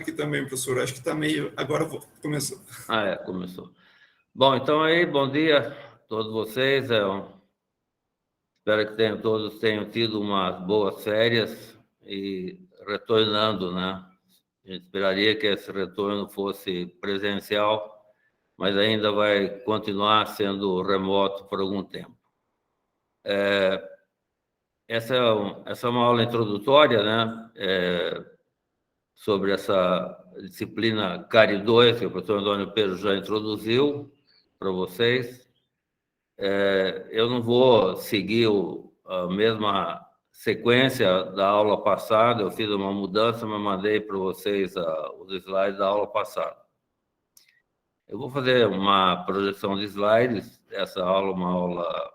aqui também, professor. Acho que está meio... Agora começou. Começou. Bom, então aí, bom dia a todos vocês. Espero que todos tenham tido umas boas férias e retornando, né? A gente esperaria que esse retorno fosse presencial, mas ainda vai continuar sendo remoto por algum tempo. Essa é uma aula introdutória, né? Sobre essa disciplina CARI 2, que o professor Antônio Pedro já introduziu para vocês. Eu não vou seguir a mesma sequência da aula passada, eu fiz uma mudança, mas mandei para vocês os slides da aula passada. Eu vou fazer uma projeção de slides, essa aula é uma aula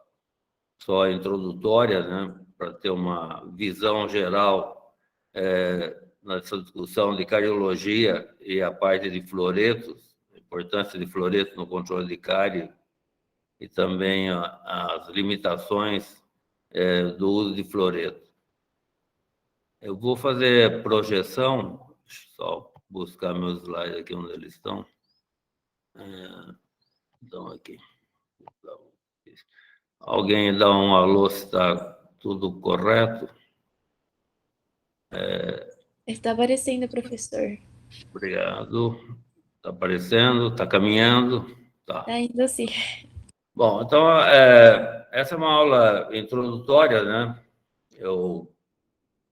só introdutória, né, para ter uma visão geral nessa discussão de cariologia e a parte de floretos, a importância de floretos no controle de cárie e também as limitações do uso de floreto. Eu vou fazer projeção, deixa eu só buscar meus slides aqui onde eles estão. Então, aqui. Alguém dá um alô se está tudo correto? Está aparecendo, professor. Obrigado. Está aparecendo, está caminhando. Tá. Está indo assim. Bom, então, essa é uma aula introdutória, né?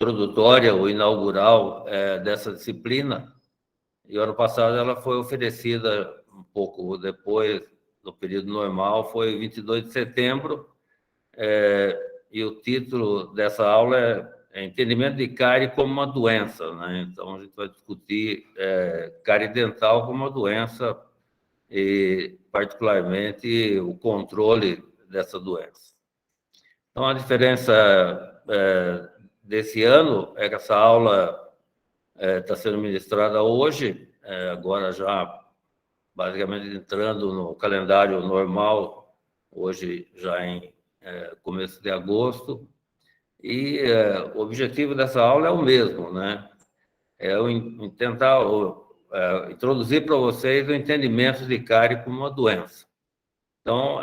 Introdutória ou inaugural dessa disciplina. E ano passado ela foi oferecida um pouco depois do período normal, foi 22 de setembro, e o título dessa aula é Entendimento de cárie como uma doença, né? Então, a gente vai discutir cárie dental como uma doença e, particularmente, o controle dessa doença. Então, a diferença desse ano é que essa aula está sendo ministrada hoje, agora já basicamente entrando no calendário normal, hoje já em começo de agosto, e o objetivo dessa aula é o mesmo, né? Tentar introduzir para vocês o entendimento de cárie como uma doença. Então,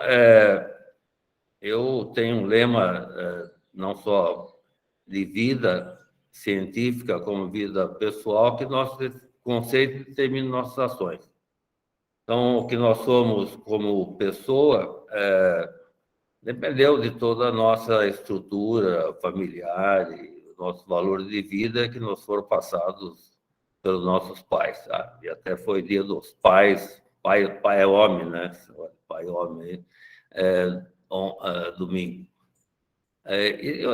eu tenho um lema não só de vida científica como vida pessoal, que nosso conceito determina nossas ações. Então, o que nós somos como pessoa dependeu de toda a nossa estrutura familiar e nossos valores de vida que nos foram passados pelos nossos pais, sabe? E até foi dia dos pais, pai é homem, né? Pai é homem, domingo.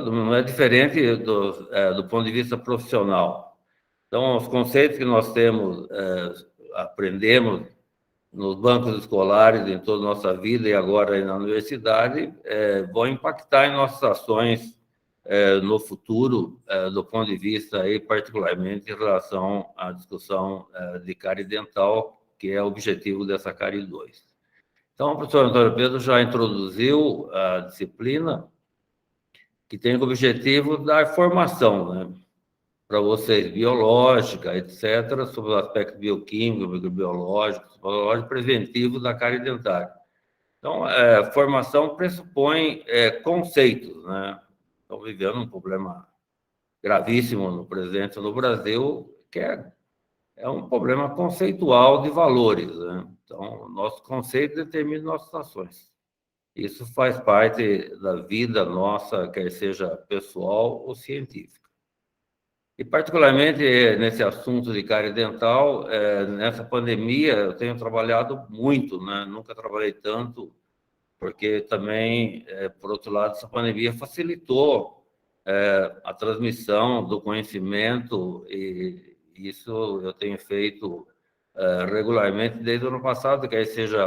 Não é diferente do ponto de vista profissional. Então, os conceitos que nós temos, aprendemos nos bancos escolares, em toda a nossa vida e agora na universidade, vão impactar em nossas ações no futuro, do ponto de vista, aí, particularmente, em relação à discussão de cárie dental, que é o objetivo dessa cárie 2. Então, o professor Antônio Pedro já introduziu a disciplina, que tem como objetivo dar formação, né, para vocês, biológica, etc., sobre o aspecto bioquímico, microbiológico, preventivo da cárie dentária. Então, formação pressupõe conceitos, né? Estamos vivendo um problema gravíssimo no presente no Brasil, que é um problema conceitual de valores, né? Então, o nosso conceito determina nossas ações. Isso faz parte da vida nossa, quer seja pessoal ou científica. E, particularmente, nesse assunto de cárie dental, nessa pandemia, eu tenho trabalhado muito, né? Nunca trabalhei tanto, porque também, por outro lado, essa pandemia facilitou a transmissão do conhecimento, e isso eu tenho feito regularmente desde o ano passado, quer seja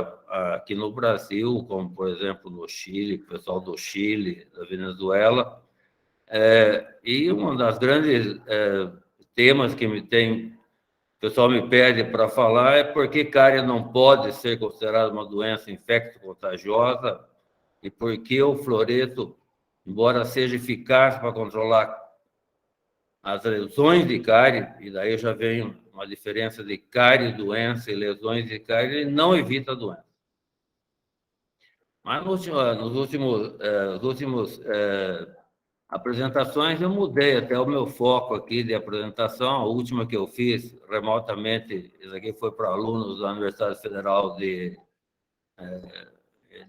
aqui no Brasil, como, por exemplo, no Chile, o pessoal do Chile, da Venezuela. E um das grandes temas que o pessoal me pede para falar é por que cárie não pode ser considerada uma doença infecto-contagiosa e por que o floreto, embora seja eficaz para controlar as lesões de cárie, e daí já vem uma diferença de cárie, doença e lesões de cárie, ele não evita a doença. Mas nos últimos apresentações, eu mudei até o meu foco aqui de apresentação. A última que eu fiz remotamente, isso aqui foi para alunos da Universidade Federal de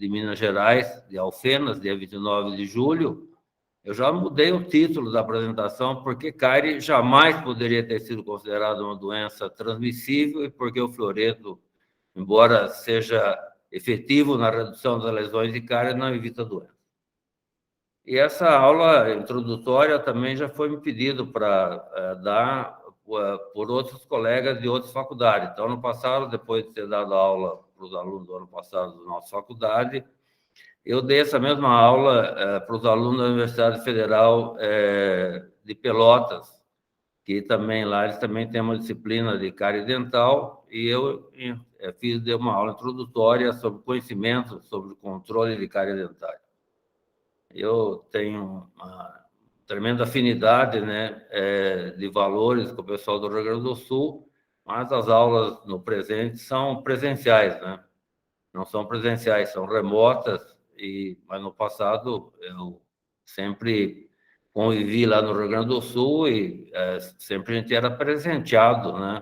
Minas Gerais, de Alfenas, dia 29 de julho. Eu já mudei o título da apresentação, porque cárie jamais poderia ter sido considerada uma doença transmissível e porque o fluoreto, embora seja efetivo na redução das lesões de cárie, não evita a doença. E essa aula introdutória também já foi me pedido para dar por outros colegas de outras faculdades. Então, no passado, depois de ter dado aula para os alunos do ano passado da nossa faculdade, eu dei essa mesma aula para os alunos da Universidade Federal de Pelotas, que também lá eles também têm uma disciplina de cárie dental, e eu dei uma aula introdutória sobre conhecimento sobre o controle de cárie dentária. Eu tenho uma tremenda afinidade, né, de valores com o pessoal do Rio Grande do Sul, mas as aulas no presente são presenciais, né? Não são presenciais, são remotas, mas no passado eu sempre convivi lá no Rio Grande do Sul e sempre a gente era presenteado, né?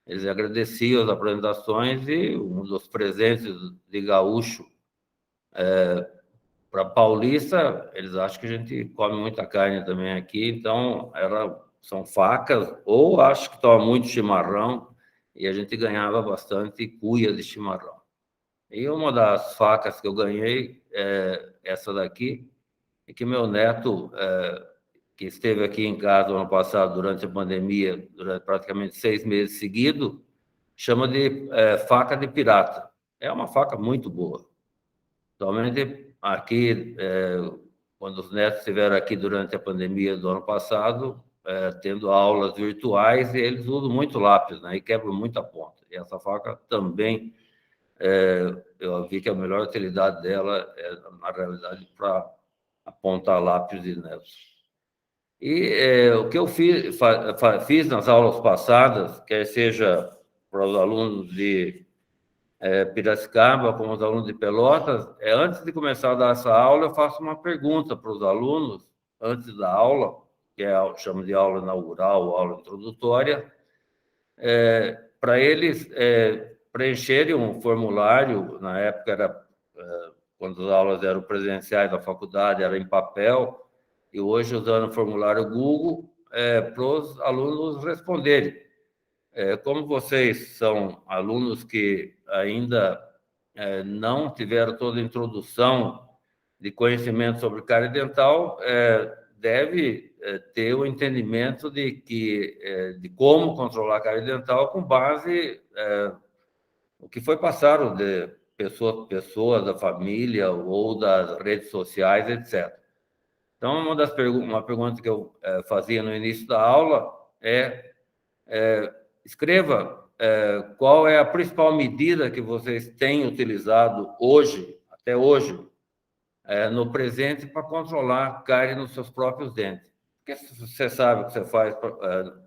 Eles agradeciam as apresentações e um dos presentes de gaúcho para paulista, eles acham que a gente come muita carne também aqui, então são facas, ou acho que toma muito chimarrão, e a gente ganhava bastante cuia de chimarrão. E uma das facas que eu ganhei é essa daqui, e que meu neto, que esteve aqui em casa ano passado durante a pandemia, durante praticamente 6 meses seguidos, chama de faca de pirata. É uma faca muito boa. Somente aqui, quando os netos estiveram aqui durante a pandemia do ano passado, tendo aulas virtuais, eles usam muito lápis, né? E quebram muita ponta. E essa faca também, eu vi que a melhor utilidade dela na realidade, para apontar lápis de netos. E o que eu fiz nas aulas passadas, quer seja para os alunos de Piracicaba, como os alunos de Pelotas, antes de começar a dar essa aula, eu faço uma pergunta para os alunos, antes da aula, que chamo de aula inaugural ou aula introdutória, para eles preencherem um formulário. Na época, quando as aulas eram presenciais da faculdade, era em papel, e hoje, usando o formulário Google, para os alunos responderem. Como vocês são alunos que ainda não tiveram toda a introdução de conhecimento sobre cárie dental, deve ter o entendimento de como controlar a cárie dental com base no que foi passado de pessoas da família ou das redes sociais, etc. Então, uma pergunta que eu fazia no início da aula escreva qual é a principal medida que vocês têm utilizado hoje, até hoje, no presente, para controlar cárie nos seus próprios dentes. Porque se você sabe o que você faz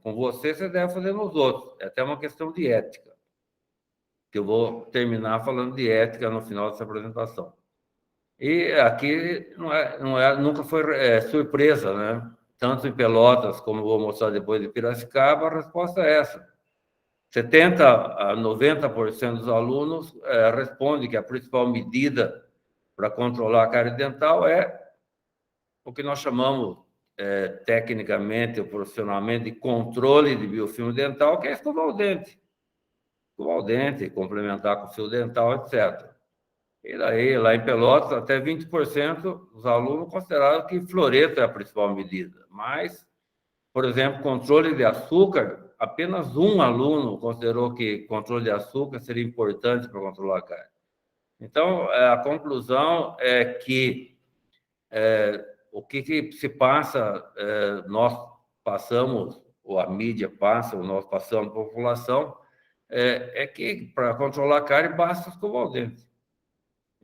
com você deve fazer nos outros. É até uma questão de ética, que eu vou terminar falando de ética no final dessa apresentação. E aqui nunca foi surpresa, né? Tanto em Pelotas, como vou mostrar depois de Piracicaba, a resposta é essa. 70% a 90% dos alunos respondem que a principal medida para controlar a cárie dental é o que nós chamamos tecnicamente ou profissionalmente de controle de biofilme dental, que é escovar o dente. Escovar o dente, complementar com fio dental, etc. E daí, lá em Pelotas, até 20% dos alunos consideraram que fluoreto é a principal medida. Mas, por exemplo, controle de açúcar, apenas um aluno considerou que controle de açúcar seria importante para controlar a cárie. Então, a conclusão é que o que se passa, nós passamos, ou a mídia passa, ou nós passamos para a população, é que para controlar a cárie basta escovar o dente.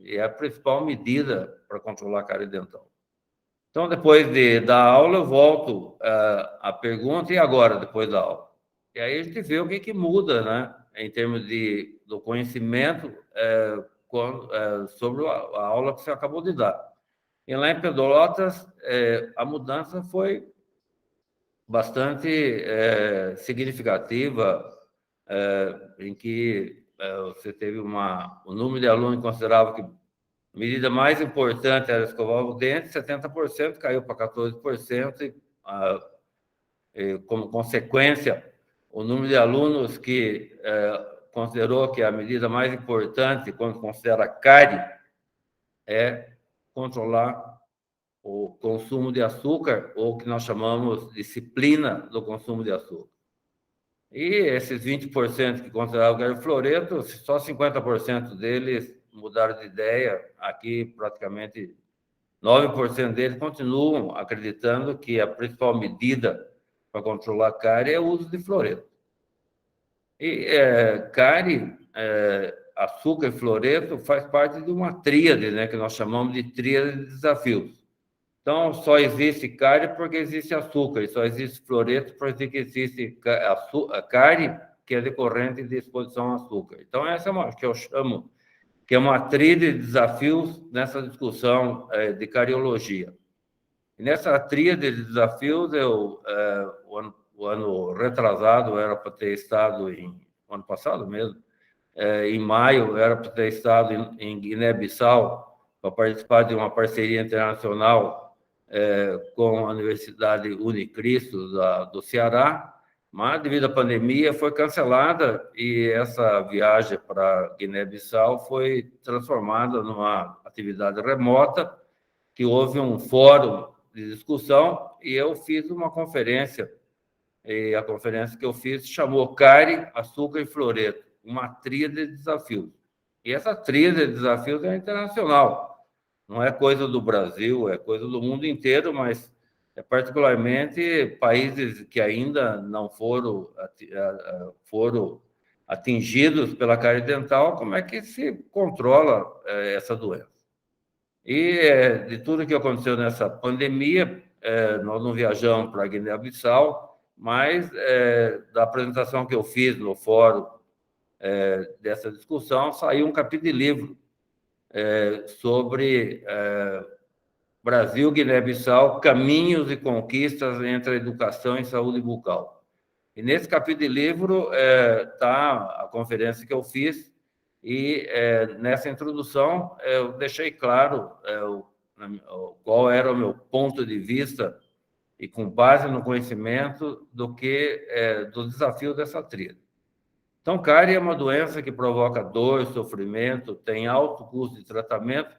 E é a principal medida para controlar a cárie dental. Então, depois da aula, eu volto à pergunta, e agora, depois da aula? E aí a gente vê o que muda, né, em termos do conhecimento sobre a aula que você acabou de dar. E lá em Pelotas, a mudança foi bastante significativa, em que você teve o número de alunos considerava que a medida mais importante era escovar o dente, 70% caiu para 14%, e como consequência, o número de alunos que considerou que a medida mais importante, quando considera cárie, é controlar o consumo de açúcar, ou o que nós chamamos de disciplina do consumo de açúcar. E esses 20% que consideravam que era fluoreto, só 50% deles mudaram de ideia. Aqui, praticamente 9% deles continuam acreditando que a principal medida para controlar a cárie é o uso de fluoreto. E cárie, açúcar e fluoreto faz parte de uma tríade, né, que nós chamamos de tríade de desafios. Então, só existe cárie porque existe açúcar, e só existe fluoreto porque existe cárie, que é decorrente de exposição a açúcar. Então, essa é uma que eu chamo, que é uma tríade de desafios nessa discussão de cariologia. E nessa tríade de desafios, o ano retrasado era para ter estado o ano passado mesmo, em maio, era para ter estado em Guiné-Bissau para participar de uma parceria internacional com a Universidade Unicristo do Ceará, mas devido à pandemia foi cancelada e essa viagem para Guiné-Bissau foi transformada numa atividade remota, que houve um fórum de discussão e eu fiz uma conferência. E a conferência que eu fiz chamou cárie, açúcar e fluoreto, uma tríade de desafios. E essa tríade de desafios é internacional. Não é coisa do Brasil, é coisa do mundo inteiro, mas particularmente países que ainda não foram atingidos pela cárie dental, como é que se controla essa doença. E de tudo que aconteceu nessa pandemia, nós não viajamos para Guiné-Bissau, mas da apresentação que eu fiz no fórum dessa discussão, saiu um capítulo de livro sobre Brasil, Guiné-Bissau, caminhos e conquistas entre a educação e saúde bucal. E nesse capítulo de livro está a conferência que eu fiz, e nessa introdução eu deixei claro qual era o meu ponto de vista, e com base no conhecimento do desafio dessa tríade. Então, cárie é uma doença que provoca dor, sofrimento, tem alto custo de tratamento,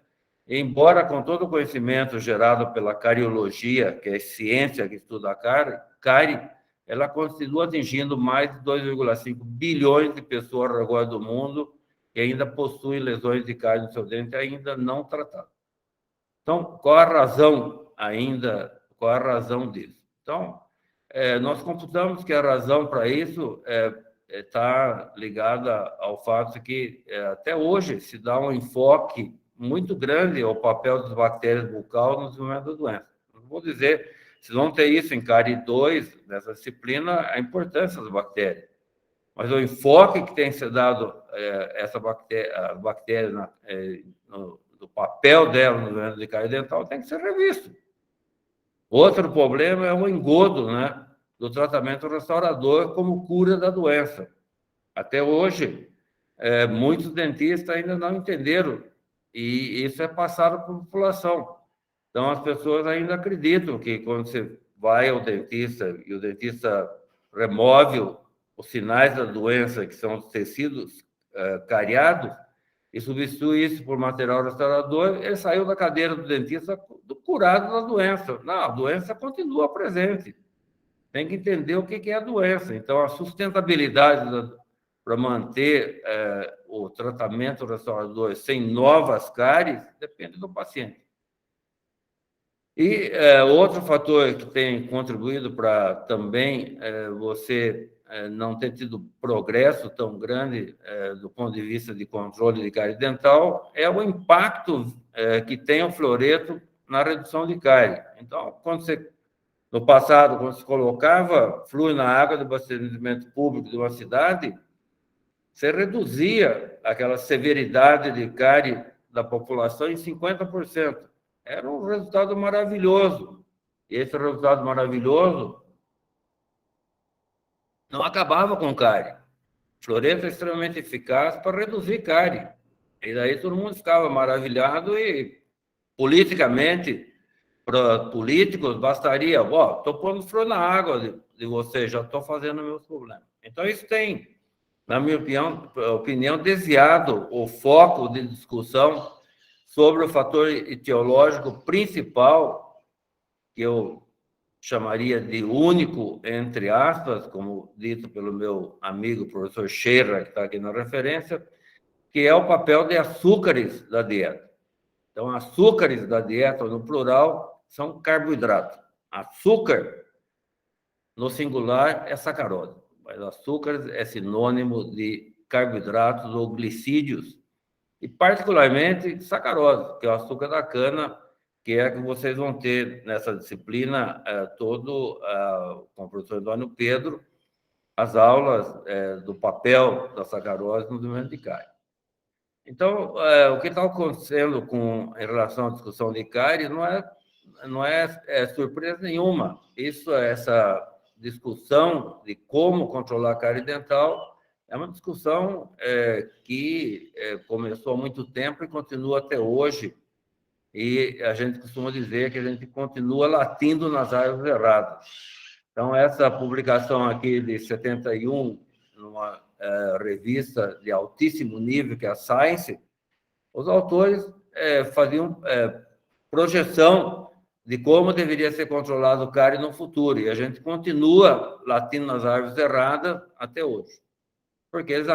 e embora com todo o conhecimento gerado pela cariologia, que é a ciência que estuda a cárie, ela continua atingindo mais de 2,5 bilhões de pessoas ao redor do mundo que ainda possuem lesões de cárie no seu dente ainda não tratadas. Então, qual a razão disso? Então, nós computamos que a razão para isso está ligada ao fato de que até hoje se dá um enfoque muito grande ao papel das bactérias bucal no desenvolvimento da doença. Não vou dizer, vocês vão ter isso em cárie 2, nessa disciplina, a importância das bactérias. Mas o enfoque que tem sido dado a bactéria do papel dela no desenvolvimento de cárie dental tem que ser revisto. Outro problema é o engodo, né, do tratamento restaurador como cura da doença. Até hoje, muitos dentistas ainda não entenderam, e isso é passado para a população. Então, as pessoas ainda acreditam que quando você vai ao dentista e o dentista remove os sinais da doença, que são os tecidos cariados, e substitui isso por material restaurador, ele saiu da cadeira do dentista curado da doença. Não, a doença continua presente. Tem que entender o que é a doença. Então, a sustentabilidade para manter o tratamento restaurador sem novas cáries depende do paciente. E outro fator que tem contribuído para também você não ter tido progresso tão grande do ponto de vista de controle de cárie dental é o impacto que tem o fluoreto na redução de cárie. Então, quando você No passado, quando se colocava flúor na água do abastecimento público de uma cidade, você reduzia aquela severidade de cárie da população em 50%. Era um resultado maravilhoso. E esse resultado maravilhoso não acabava com cárie. Floresco é extremamente eficaz para reduzir cárie. E daí todo mundo ficava maravilhado e, politicamente, para políticos, bastaria, estou pondo flor na água de vocês, já estou fazendo meus problemas. Então, isso tem, na minha opinião, desviado o foco de discussão sobre o fator etiológico principal, que eu chamaria de único, entre aspas, como dito pelo meu amigo professor Scherer, que está aqui na referência, que é o papel de açúcares da dieta. Então, açúcares da dieta, no plural, são carboidratos. Açúcar, no singular, é sacarose, mas açúcares é sinônimo de carboidratos ou glicídios, e particularmente sacarose, que é o açúcar da cana, que é que vocês vão ter nessa disciplina com o professor Antônio Pedro, as aulas do papel da sacarose no desenvolvimento de cárie. Então, o que está acontecendo em relação à discussão de cárie não é surpresa nenhuma. Essa discussão de como controlar a cárie dental é uma discussão que começou há muito tempo e continua até hoje. E a gente costuma dizer que a gente continua latindo nas áreas erradas. Então, essa publicação aqui de 71, numa revista de altíssimo nível, que é a Science, os autores faziam projeção de como deveria ser controlado o cárie no futuro, e a gente continua latindo nas árvores erradas até hoje. Porque eles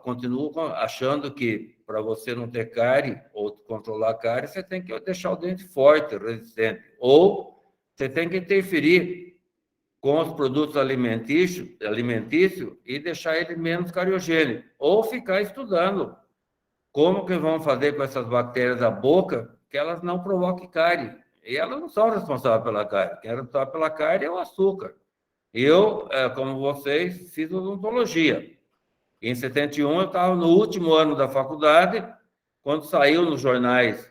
continuam achando que para você não ter cárie ou controlar a cárie, você tem que deixar o dente forte, resistente, ou você tem que interferir com os produtos alimentícios e deixar ele menos cariogênico, ou ficar estudando como que vão fazer com essas bactérias da boca que elas não provoquem cárie. E elas não são responsáveis pela cárie. Quem é responsável pela cárie é o açúcar. Eu, como vocês, fiz odontologia. Em 71, eu estava no último ano da faculdade, quando saiu nos jornais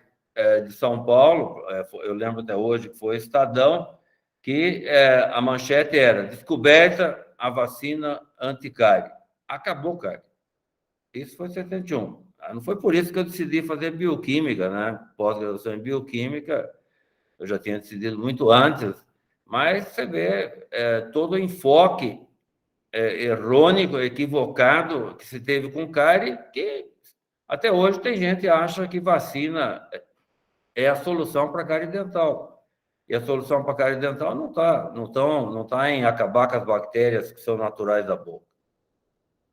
de São Paulo, eu lembro até hoje que foi Estadão, que a manchete era: descoberta a vacina anti-cárie. Acabou cárie. Isso foi em 71. Não foi por isso que eu decidi fazer bioquímica, né? Pós-graduação em bioquímica, eu já tinha decidido muito antes, mas você vê todo o enfoque errôneo, equivocado que se teve com cárie, que até hoje tem gente que acha que vacina é a solução para a cárie dental. E a solução para a cárie dental não tá em acabar com as bactérias que são naturais da boca.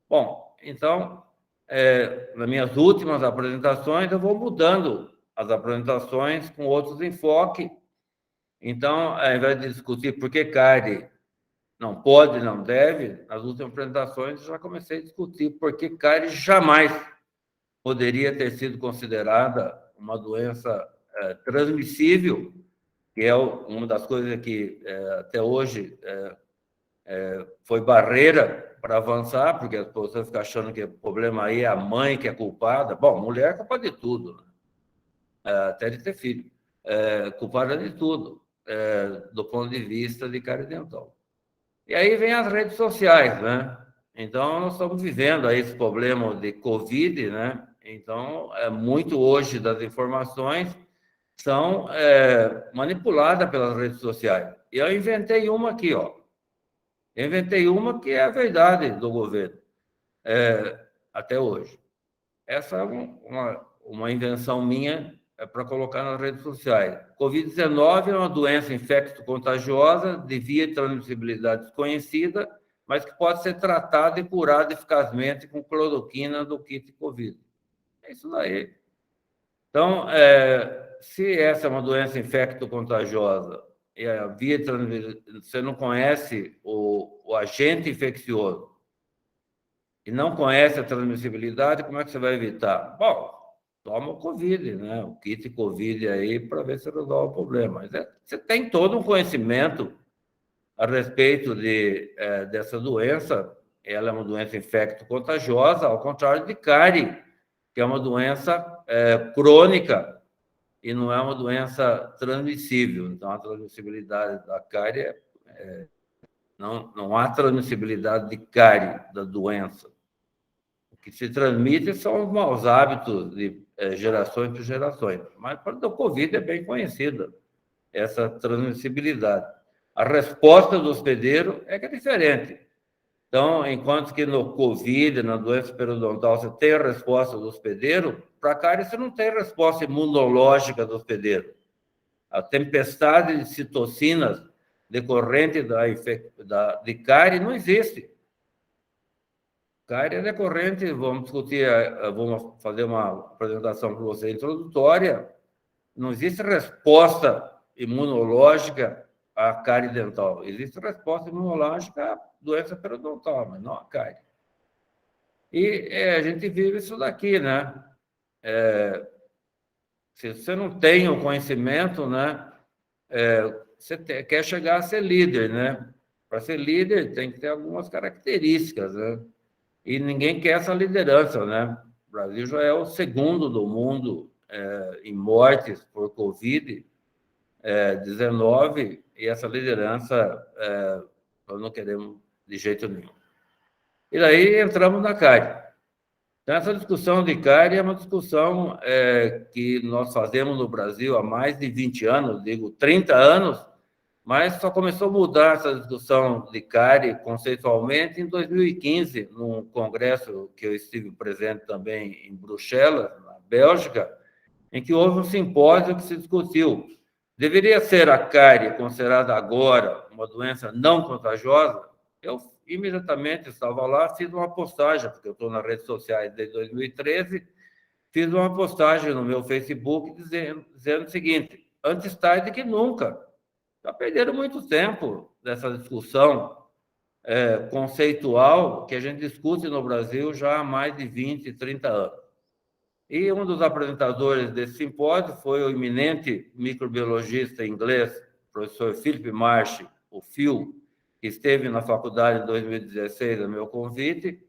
Bom, então, nas minhas últimas apresentações, eu vou mudando as apresentações com outros enfoques. Então, ao invés de discutir por que cárie não pode, não deve, nas últimas apresentações eu já comecei a discutir por que cárie jamais poderia ter sido considerada uma doença transmissível, que é uma das coisas que até hoje foi barreira para avançar, porque as pessoas ficam achando que o problema aí é a mãe que é culpada. Bom, mulher é culpada de tudo, né? Até de ter filho. Culpada de tudo, do ponto de vista de cárie dental. E aí vem as redes sociais, né? Então, nós estamos vivendo aí esse problema de Covid, né? Então, muito hoje das informações são manipuladas pelas redes sociais. E eu inventei uma aqui, ó. Eu inventei uma que é a verdade do governo, até hoje. Essa é uma invenção minha para colocar nas redes sociais. Covid-19 é uma doença infecto-contagiosa de via transmissibilidade desconhecida, mas que pode ser tratada e curada eficazmente com cloroquina do kit Covid. É isso daí. Então, se essa é uma doença infecto-contagiosa e a via transmissível, você não conhece o agente infeccioso e não conhece a transmissibilidade, como é que você vai evitar? Bom, toma o Covid, né? O kit Covid aí para ver se resolve o problema. Mas você tem todo um conhecimento a respeito dessa doença. Ela é uma doença infecto-contagiosa, ao contrário de cárie, que é uma doença crônica e não é uma doença transmissível. Então, a transmissibilidade da cárie não há transmissibilidade de cárie da doença. O que se transmite são os maus hábitos de gerações por gerações. Mas para o Covid é bem conhecida essa transmissibilidade. A resposta do hospedeiro é que é diferente. Então, enquanto que no Covid, na doença periodontal, você tem a resposta do hospedeiro, para a cárie você não tem resposta imunológica do hospedeiro. A tempestade de citocinas decorrente de cárie não existe. Cárie é decorrente, vamos discutir, vamos fazer uma apresentação para você introdutória, não existe resposta imunológica à cárie dental. Existe resposta imunológica à doença periodontal, mas não à cárie. E a gente vive isso daqui, né? Se você não tem o conhecimento, né? Você quer chegar a ser líder, né? Para ser líder tem que ter algumas características, né? E ninguém quer essa liderança, né? O Brasil já é o segundo do mundo em mortes por Covid-19 e essa liderança nós não queremos de jeito nenhum. E daí entramos na cárie. Então, essa discussão de cárie é uma discussão que nós fazemos no Brasil há mais de 20 anos, digo 30 anos, mas só começou a mudar essa discussão de cárie conceitualmente em 2015, num congresso que eu estive presente também em Bruxelas, na Bélgica, em que houve um simpósio que se discutiu. Deveria ser a cárie considerada agora uma doença não contagiosa? Eu imediatamente estava lá, fiz uma postagem, porque eu estou nas redes sociais desde 2013, fiz uma postagem no meu Facebook dizendo o seguinte: antes tarde que nunca. Já perderam muito tempo dessa discussão conceitual que a gente discute no Brasil já há mais de 20, 30 anos. E um dos apresentadores desse simpósio foi o eminente microbiologista inglês, professor Philip Marsh, o Phil, que esteve na faculdade em 2016 a meu convite,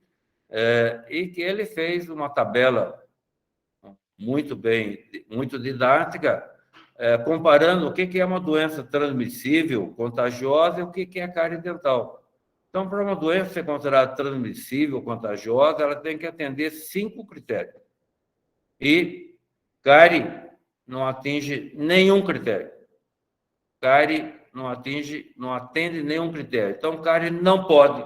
e que ele fez uma tabela muito didática, comparando o que é uma doença transmissível, contagiosa, e o que é a cárie dental. Então, para uma doença ser considerada transmissível, contagiosa, ela tem que atender 5 critérios. E cárie não atinge nenhum critério. Cárie não atende nenhum critério. Então, cárie não pode,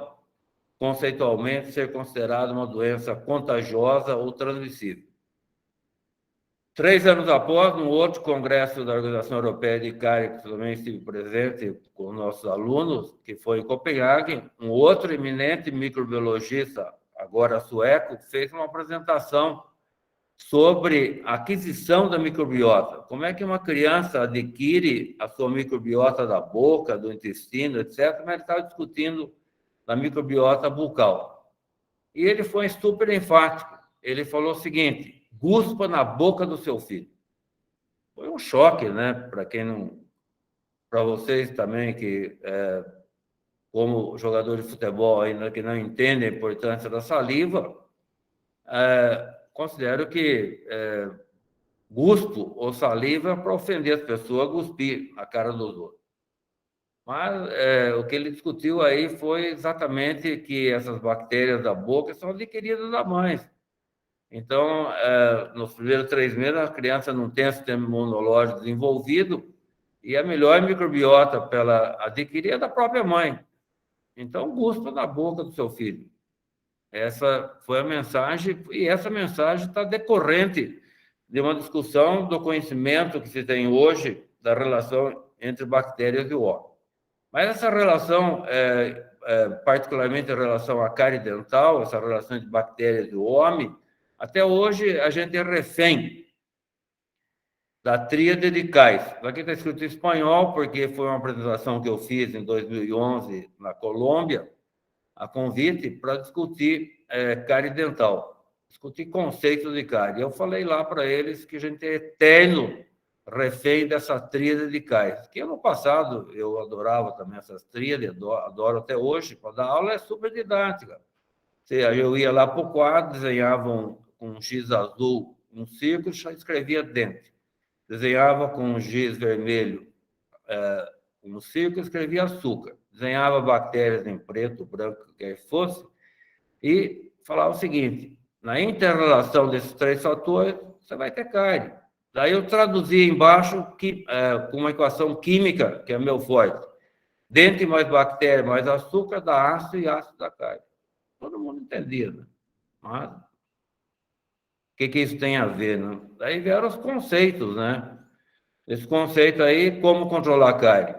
conceitualmente, ser considerada uma doença contagiosa ou transmissível. 3 anos após, num outro congresso da Organização Europeia de Cárie, que também estive presente com nossos alunos, que foi em Copenhague, um outro eminente microbiologista, agora sueco, fez uma apresentação sobre a aquisição da microbiota. Como é que uma criança adquire a sua microbiota da boca, do intestino, etc., mas ele estava discutindo da microbiota bucal. E ele foi super enfático. Ele falou o seguinte: guspa na boca do seu filho. Foi um choque, né? Para vocês também, que, como jogador de futebol, ainda que não entendem a importância da saliva, considero que guspo ou saliva é para ofender as pessoas, cuspir na cara dos outros. Mas o que ele discutiu aí foi exatamente que essas bactérias da boca são adquiridas da mãe. Então, nos primeiros 3 meses, a criança não tem o sistema imunológico desenvolvido e a melhor microbiota para ela adquirir é da própria mãe. Então, guspa na boca do seu filho. Essa foi a mensagem, e essa mensagem está decorrente de uma discussão do conhecimento que se tem hoje da relação entre bactérias e o homem. Mas essa relação, particularmente em relação à cárie dental, essa relação de bactérias e o homem, até hoje a gente é refém da tríade de Cais. Aqui está escrito em espanhol, porque foi uma apresentação que eu fiz em 2011 na Colômbia, a convite para discutir cárie dental, discutir conceitos de cárie. Eu falei lá para eles que a gente é eterno refém dessa tríade de cáries, que no passado eu adorava também essas tríades, adoro até hoje, para dar aula é super didática. Eu ia lá para o quadro, desenhava com um giz azul um círculo e escrevia dente. Desenhava com um giz vermelho um círculo e escrevia açúcar. Desenhava bactérias em preto, branco, o que fosse, e falava o seguinte: na inter-relação desses 3 fatores, você vai ter cárie. Daí eu traduzia embaixo com uma equação química, que é meu forte. Dente mais bactéria mais açúcar dá ácido e ácido dá cárie. Todo mundo entendia, né? Mas o que isso tem a ver, né? Daí vieram os conceitos, né? Esse conceito aí, como controlar a cárie?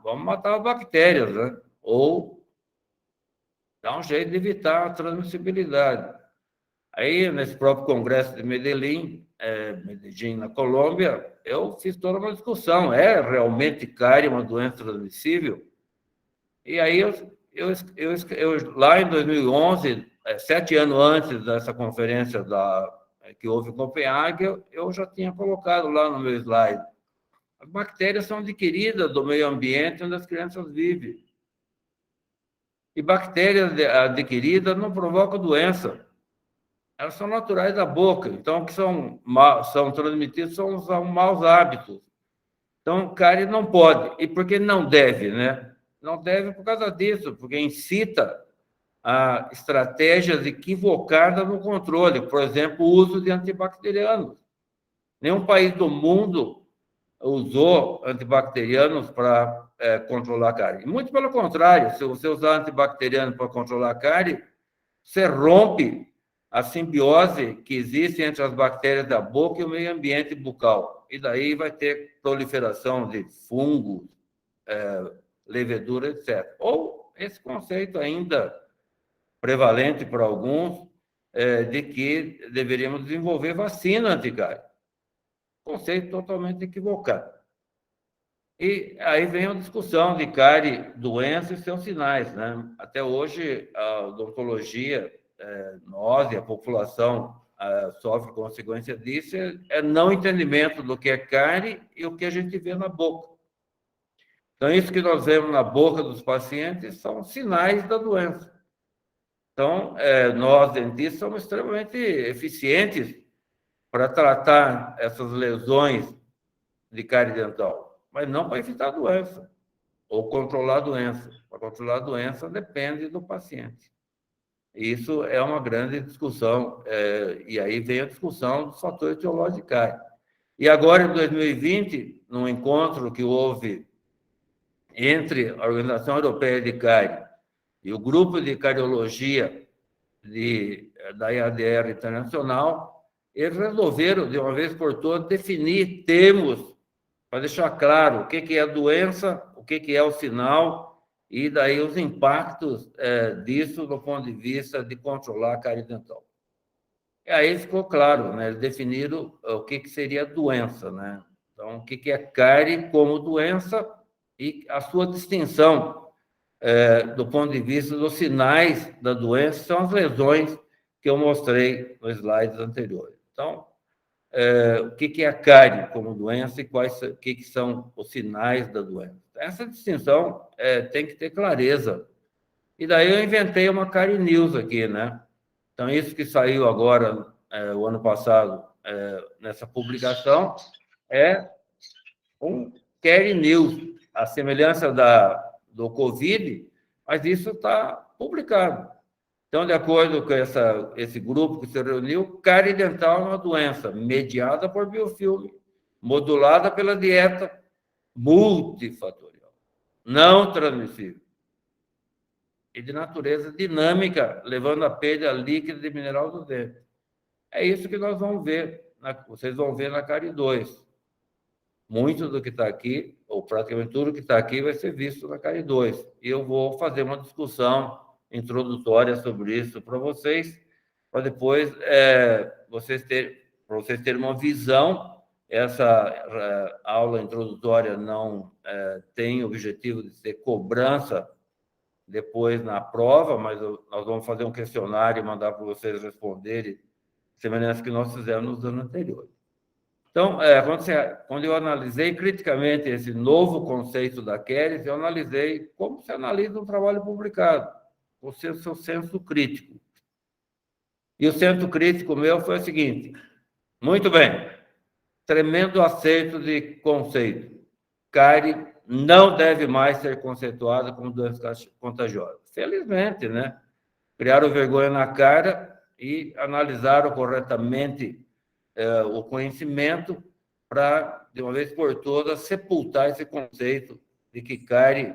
Vamos matar as bactérias, né? Ou dar um jeito de evitar a transmissibilidade. Aí, nesse próprio congresso de Medellín, na Colômbia, eu fiz toda uma discussão. É realmente cárie uma doença transmissível? E aí, lá em 2011, 7 anos antes dessa conferência que houve em Copenhague, eu já tinha colocado lá no meu slide. As bactérias são adquiridas do meio ambiente onde as crianças vivem. E bactérias adquiridas não provocam doença. Elas são naturais da boca. Então, o que são transmitidos são os maus hábitos. Então, cárie não pode. E por que não deve, né? Não deve por causa disso, porque incita a estratégias equivocadas no controle. Por exemplo, o uso de antibacterianos. Nenhum país do mundo usou antibacterianos para controlar a cárie. Muito pelo contrário, se você usar antibacteriano para controlar a cárie, você rompe a simbiose que existe entre as bactérias da boca e o meio ambiente bucal. E daí vai ter proliferação de fungos, levedura, etc. Ou esse conceito ainda prevalente para alguns, de que deveríamos desenvolver vacina anticárie. Conceito totalmente equivocado. E aí vem a discussão de cárie, doença e seus sinais, né? Até hoje, a odontologia, nós e a população sofre consequência disso, é não entendimento do que é cárie e o que a gente vê na boca. Então, isso que nós vemos na boca dos pacientes são sinais da doença. Então, nós, dentistas, somos extremamente eficientes para tratar essas lesões de cárie dental, mas não para evitar a doença ou controlar a doença. Para controlar a doença depende do paciente. Isso é uma grande discussão, e aí vem a discussão dos fatores etiológicos de cárie. E agora, em 2020, num encontro que houve entre a Organização Europeia de Cárie e o Grupo de Cardiologia da IADR Internacional, eles resolveram, de uma vez por todas, definir termos para deixar claro o que é a doença, o que é o sinal, e daí os impactos disso do ponto de vista de controlar a cárie dental. E aí ficou claro, né? Eles definiram o que seria doença, né? Então, o que é cárie como doença e a sua distinção do ponto de vista dos sinais da doença são as lesões que eu mostrei nos slides anteriores. Então, o que é a cárie como doença e o que são os sinais da doença. Essa distinção tem que ter clareza. E daí eu inventei uma Cárie News aqui, né? Então, isso que saiu agora, o ano passado, nessa publicação, é um Cárie News, a semelhança do Covid, mas isso está publicado. Então, de acordo com esse grupo que se reuniu, cárie dental é uma doença mediada por biofilme, modulada pela dieta multifatorial, não transmissível e de natureza dinâmica, levando a perda líquida de mineral do dente. É isso que nós vamos ver, vocês vão ver na Cárie 2. Muito do que está aqui, ou praticamente tudo que está aqui, vai ser visto na Cárie 2. E eu vou fazer uma discussão introdutória sobre isso para vocês, para depois vocês terem uma visão. Essa aula introdutória não tem o objetivo de ser cobrança depois na prova, mas nós vamos fazer um questionário e mandar para vocês responderem, semelhança que nós fizemos nos anos anteriores. Então, quando eu analisei criticamente esse novo conceito da Keres, eu analisei como se analisa um trabalho publicado, o seu senso crítico. E o senso crítico meu foi o seguinte: muito bem, tremendo acerto de conceito. Cárie não deve mais ser conceituada como doença contagiosa. Felizmente, né? Criaram vergonha na cara e analisaram corretamente o conhecimento para, de uma vez por todas, sepultar esse conceito de que cárie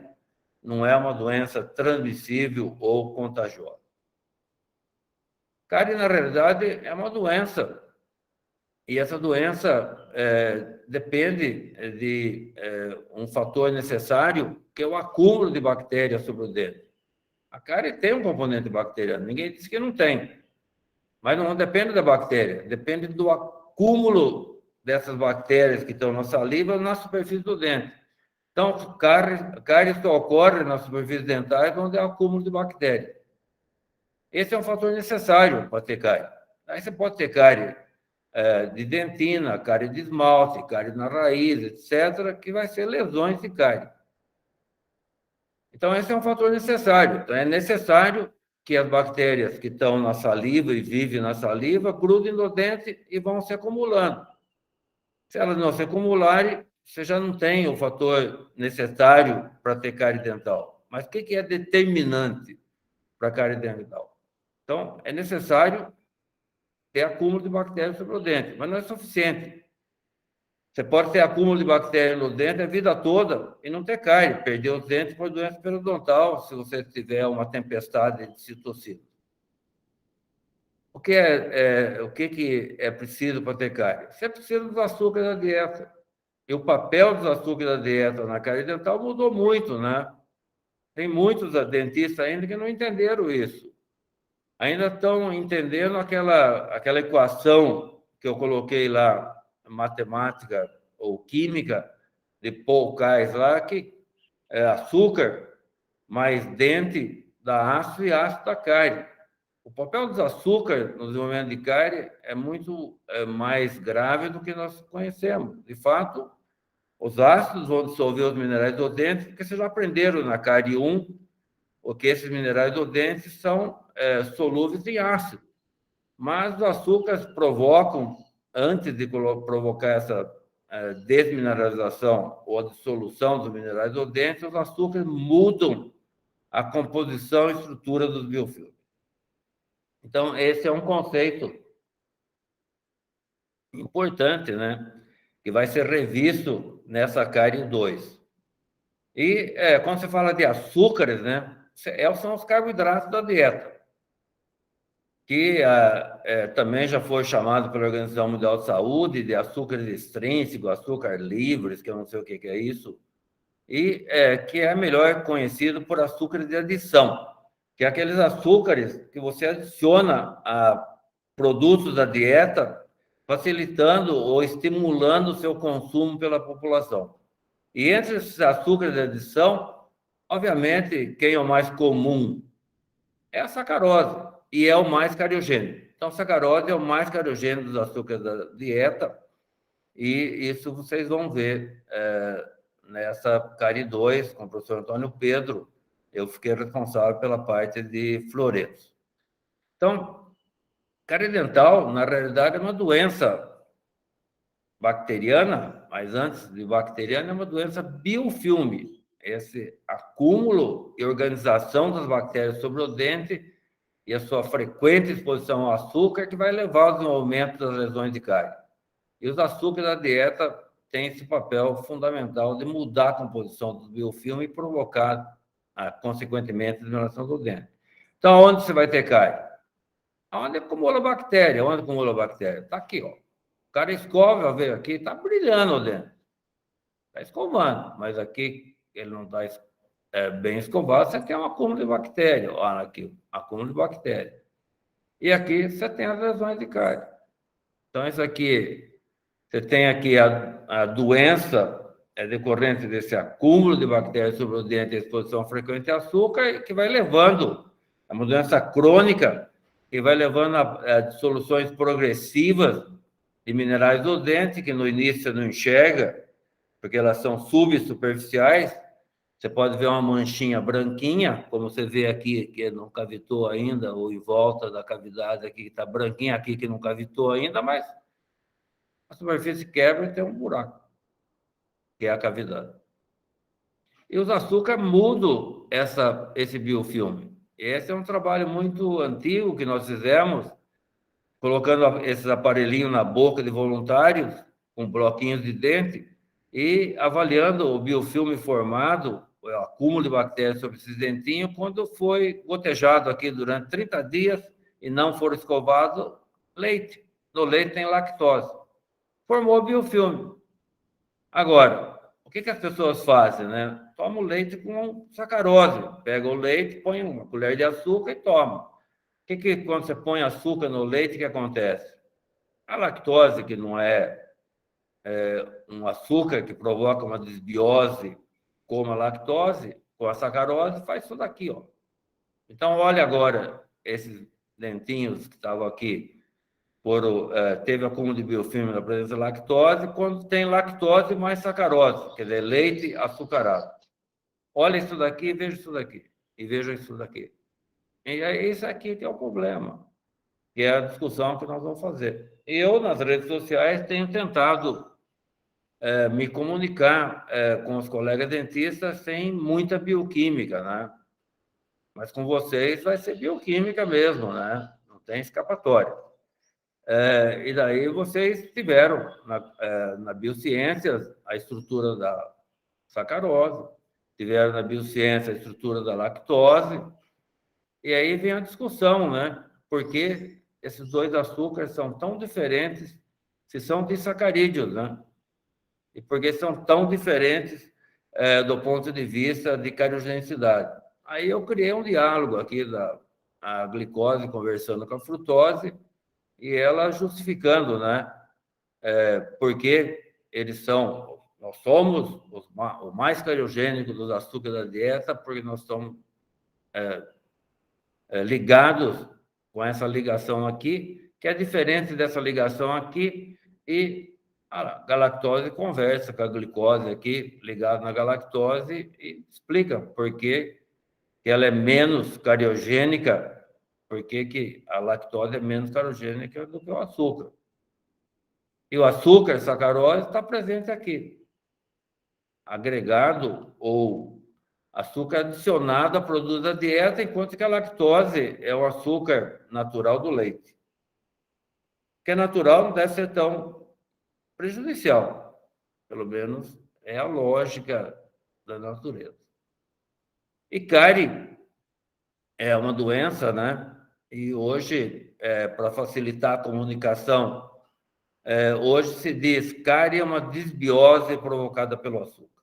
não é uma doença transmissível ou contagiosa. Cárie, na realidade, é uma doença. E essa doença depende de um fator necessário, que é o acúmulo de bactérias sobre o dente. A cárie tem um componente bacteriano, ninguém disse que não tem. Mas não depende da bactéria, depende do acúmulo dessas bactérias que estão na saliva na superfície do dente. Então, cárie só ocorre na superfície dentária onde há acúmulo de bactéria. Esse é um fator necessário para ter cárie. Aí você pode ter cárie de dentina, cárie de esmalte, cárie na raiz, etc., que vai ser lesões de cárie. Então, esse é um fator necessário. Então, é necessário que as bactérias que estão na saliva e vivem na saliva grudem no dente e vão se acumulando. Se elas não se acumularem, você já não tem o fator necessário para ter cárie dental. Mas o que é determinante para a cárie dental? Então, é necessário ter acúmulo de bactérias sobre o dente, mas não é suficiente. Você pode ter acúmulo de bactérias no dente a vida toda e não ter cárie, perder os dentes por doença periodontal, se você tiver uma tempestade de citocina. O que é preciso para ter cárie? Você precisa dos açúcares da dieta. E o papel dos açúcares da dieta na cárie dental mudou muito, né? Tem muitos dentistas ainda que não entenderam isso. Ainda estão entendendo aquela equação que eu coloquei lá, matemática ou química, de Paul Kais lá, que é açúcar mais dente dá ácido e ácido da cárie. O papel dos açúcares no desenvolvimento de cárie é muito mais grave do que nós conhecemos. De fato, os ácidos vão dissolver os minerais do dente, porque vocês já aprenderam na cárie 1, porque esses minerais do dente são solúveis em ácido. Mas os açúcares provocam, antes de provocar essa desmineralização ou a dissolução dos minerais do dente, os açúcares mudam a composição e estrutura dos biofilmes. Então, esse é um conceito importante, né? Que vai ser revisto nessa cárie 2. E quando você fala de açúcares, né? São os carboidratos da dieta, que também já foi chamado pela Organização Mundial de Saúde de açúcares extrínsecos, açúcar livres, que eu não sei o que é isso, e que é melhor conhecido por açúcares de adição, que é aqueles açúcares que você adiciona a produtos da dieta, facilitando ou estimulando o seu consumo pela população. E entre esses açúcares de adição, obviamente, quem é o mais comum é a sacarose, e é o mais cariogênico. Então, a sacarose é o mais cariogênico dos açúcares da dieta, e isso vocês vão ver nessa cárie 2, com o professor Antônio Pedro. Eu fiquei responsável pela parte de floretos. Então, cárie dental, na realidade, é uma doença bacteriana, mas antes de bacteriana, é uma doença biofilme. Esse acúmulo e organização das bactérias sobre o dente e a sua frequente exposição ao açúcar que vai levar ao desenvolvimento das lesões de cárie. E os açúcares da dieta têm esse papel fundamental de mudar a composição do biofilme e provocar, consequentemente, a degeneração do dente. Então, onde você vai ter cárie? Onde acumula bactéria? Onde acumula bactéria? Está aqui, ó. O cara escova, veio aqui, está brilhando o dente. Está escovando, mas aqui ele não está bem escovado, você tem um acúmulo de bactéria. Olha aqui, acúmulo de bactéria. E aqui você tem as lesões de cárie. Então, isso aqui, você tem aqui a doença decorrente desse acúmulo de bactérias sobre o dente e exposição frequente a açúcar, que vai levando, é uma doença crônica, que vai levando a dissoluções progressivas de minerais do dente, que no início você não enxerga, porque elas são subsuperficiais. Você pode ver uma manchinha branquinha, como você vê aqui, que não cavitou ainda, ou em volta da cavidade aqui, que está branquinha aqui, que não cavitou ainda, mas a superfície quebra e tem um buraco, que é a cavidade. E os açúcares mudam esse biofilme. Esse é um trabalho muito antigo que nós fizemos, colocando esses aparelhinhos na boca de voluntários, com bloquinhos de dente, e avaliando o biofilme formado, o acúmulo de bactérias sobre esses dentinhos, quando foi gotejado aqui durante 30 dias e não for escovado leite. No leite tem lactose. Formou biofilme. Agora, o que as pessoas fazem, né? Toma o leite com sacarose. Pega o leite, põe uma colher de açúcar e toma. Quando você põe açúcar no leite, o que acontece? A lactose, que não é um açúcar que provoca uma desbiose como a lactose, com a sacarose, faz isso daqui, ó. Então, olha agora esses dentinhos que estavam aqui, teve acúmulo de biofilme na presença de lactose, quando tem lactose mais sacarose, quer dizer, leite açucarado. Olha isso daqui e veja isso daqui. E veja isso daqui. E aí, isso aqui que é o problema, que é a discussão que nós vamos fazer. Eu, nas redes sociais, tenho tentado me comunicar com os colegas dentistas sem muita bioquímica, né? Mas com vocês vai ser bioquímica mesmo, né? Não tem escapatória. E daí vocês tiveram na biociências a estrutura da sacarose, tiveram na biociência a estrutura da lactose, e aí vem a discussão, né? Por que esses dois açúcares são tão diferentes, se são disacarídeos, né? E por que são tão diferentes do ponto de vista de cariogenicidade. Aí eu criei um diálogo aqui a glicose conversando com a frutose, e ela justificando, né? Porque nós somos o mais cariogênico dos açúcares da dieta, porque nós estamos ligados com essa ligação aqui, que é diferente dessa ligação aqui, e a galactose conversa com a glicose aqui, ligada na galactose, e explica por que ela é menos cariogênica, por que a lactose é menos cariogênica do que o açúcar. E o açúcar, sacarose, está presente aqui, agregado ou açúcar adicionado a produto da dieta, enquanto que a lactose é o açúcar natural do leite. Que é natural, não deve ser tão prejudicial. Pelo menos é a lógica da natureza. E cárie é uma doença, né? E hoje, para facilitar a comunicação, hoje se diz que cárie é uma desbiose provocada pelo açúcar.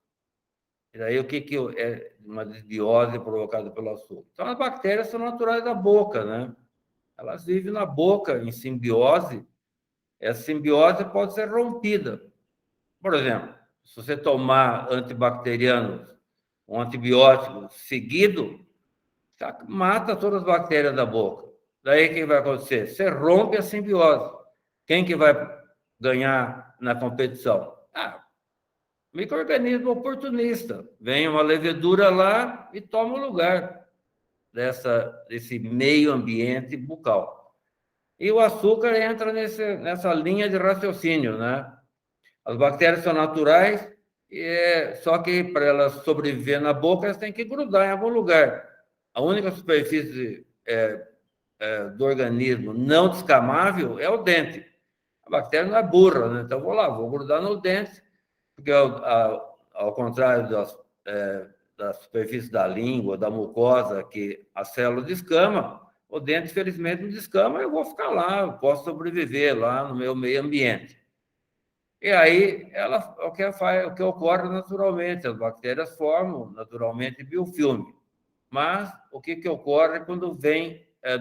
E daí, o que é uma desbiose provocada pelo açúcar? Então, as bactérias são naturais da boca, né? Elas vivem na boca, em simbiose. Essa simbiose pode ser rompida. Por exemplo, se você tomar antibacterianos, um antibiótico seguido, mata todas as bactérias da boca. Daí, o que vai acontecer? Você rompe a simbiose. Quem que vai ganhar na competição? Micro-organismo oportunista. Vem uma levedura lá e toma o lugar desse meio ambiente bucal. E o açúcar entra nessa linha de raciocínio, né? As bactérias são naturais, só que para elas sobreviver na boca, elas têm que grudar em algum lugar. A única superfície do organismo não descamável é o dente. A bactéria não é burra, né? Então, vou grudar no dente, porque ao contrário da superfície da língua, da mucosa, que a célula descama, o dente, felizmente, não descama, eu vou ficar lá, eu posso sobreviver lá no meu meio ambiente. E aí, o que ocorre naturalmente, as bactérias formam naturalmente biofilme. Mas o que ocorre quando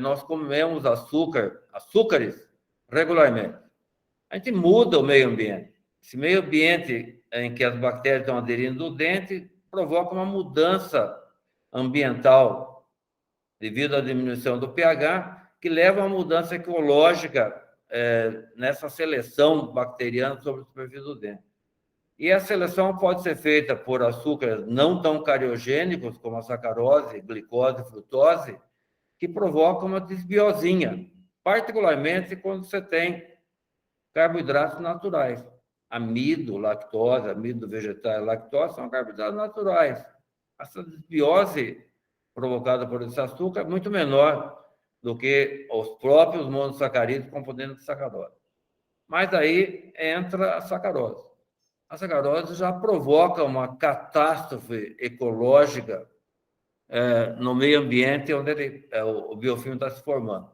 nós comemos açúcares regularmente? A gente muda o meio ambiente. Esse meio ambiente em que as bactérias estão aderindo ao dente provoca uma mudança ambiental devido à diminuição do pH, que leva a uma mudança ecológica nessa seleção bacteriana sobre a superfície do dente. E a seleção pode ser feita por açúcares não tão cariogênicos, como a sacarose, glicose, frutose, que provocam uma desbiosinha, particularmente quando você tem carboidratos naturais. Amido, lactose, amido vegetal e lactose são carboidratos naturais. Essa desbiose provocada por esse açúcar é muito menor do que os próprios monossacarídeos componentes de sacarose. Mas aí entra a sacarose. A sacarose já provoca uma catástrofe ecológica no meio ambiente onde o biofilme está se formando.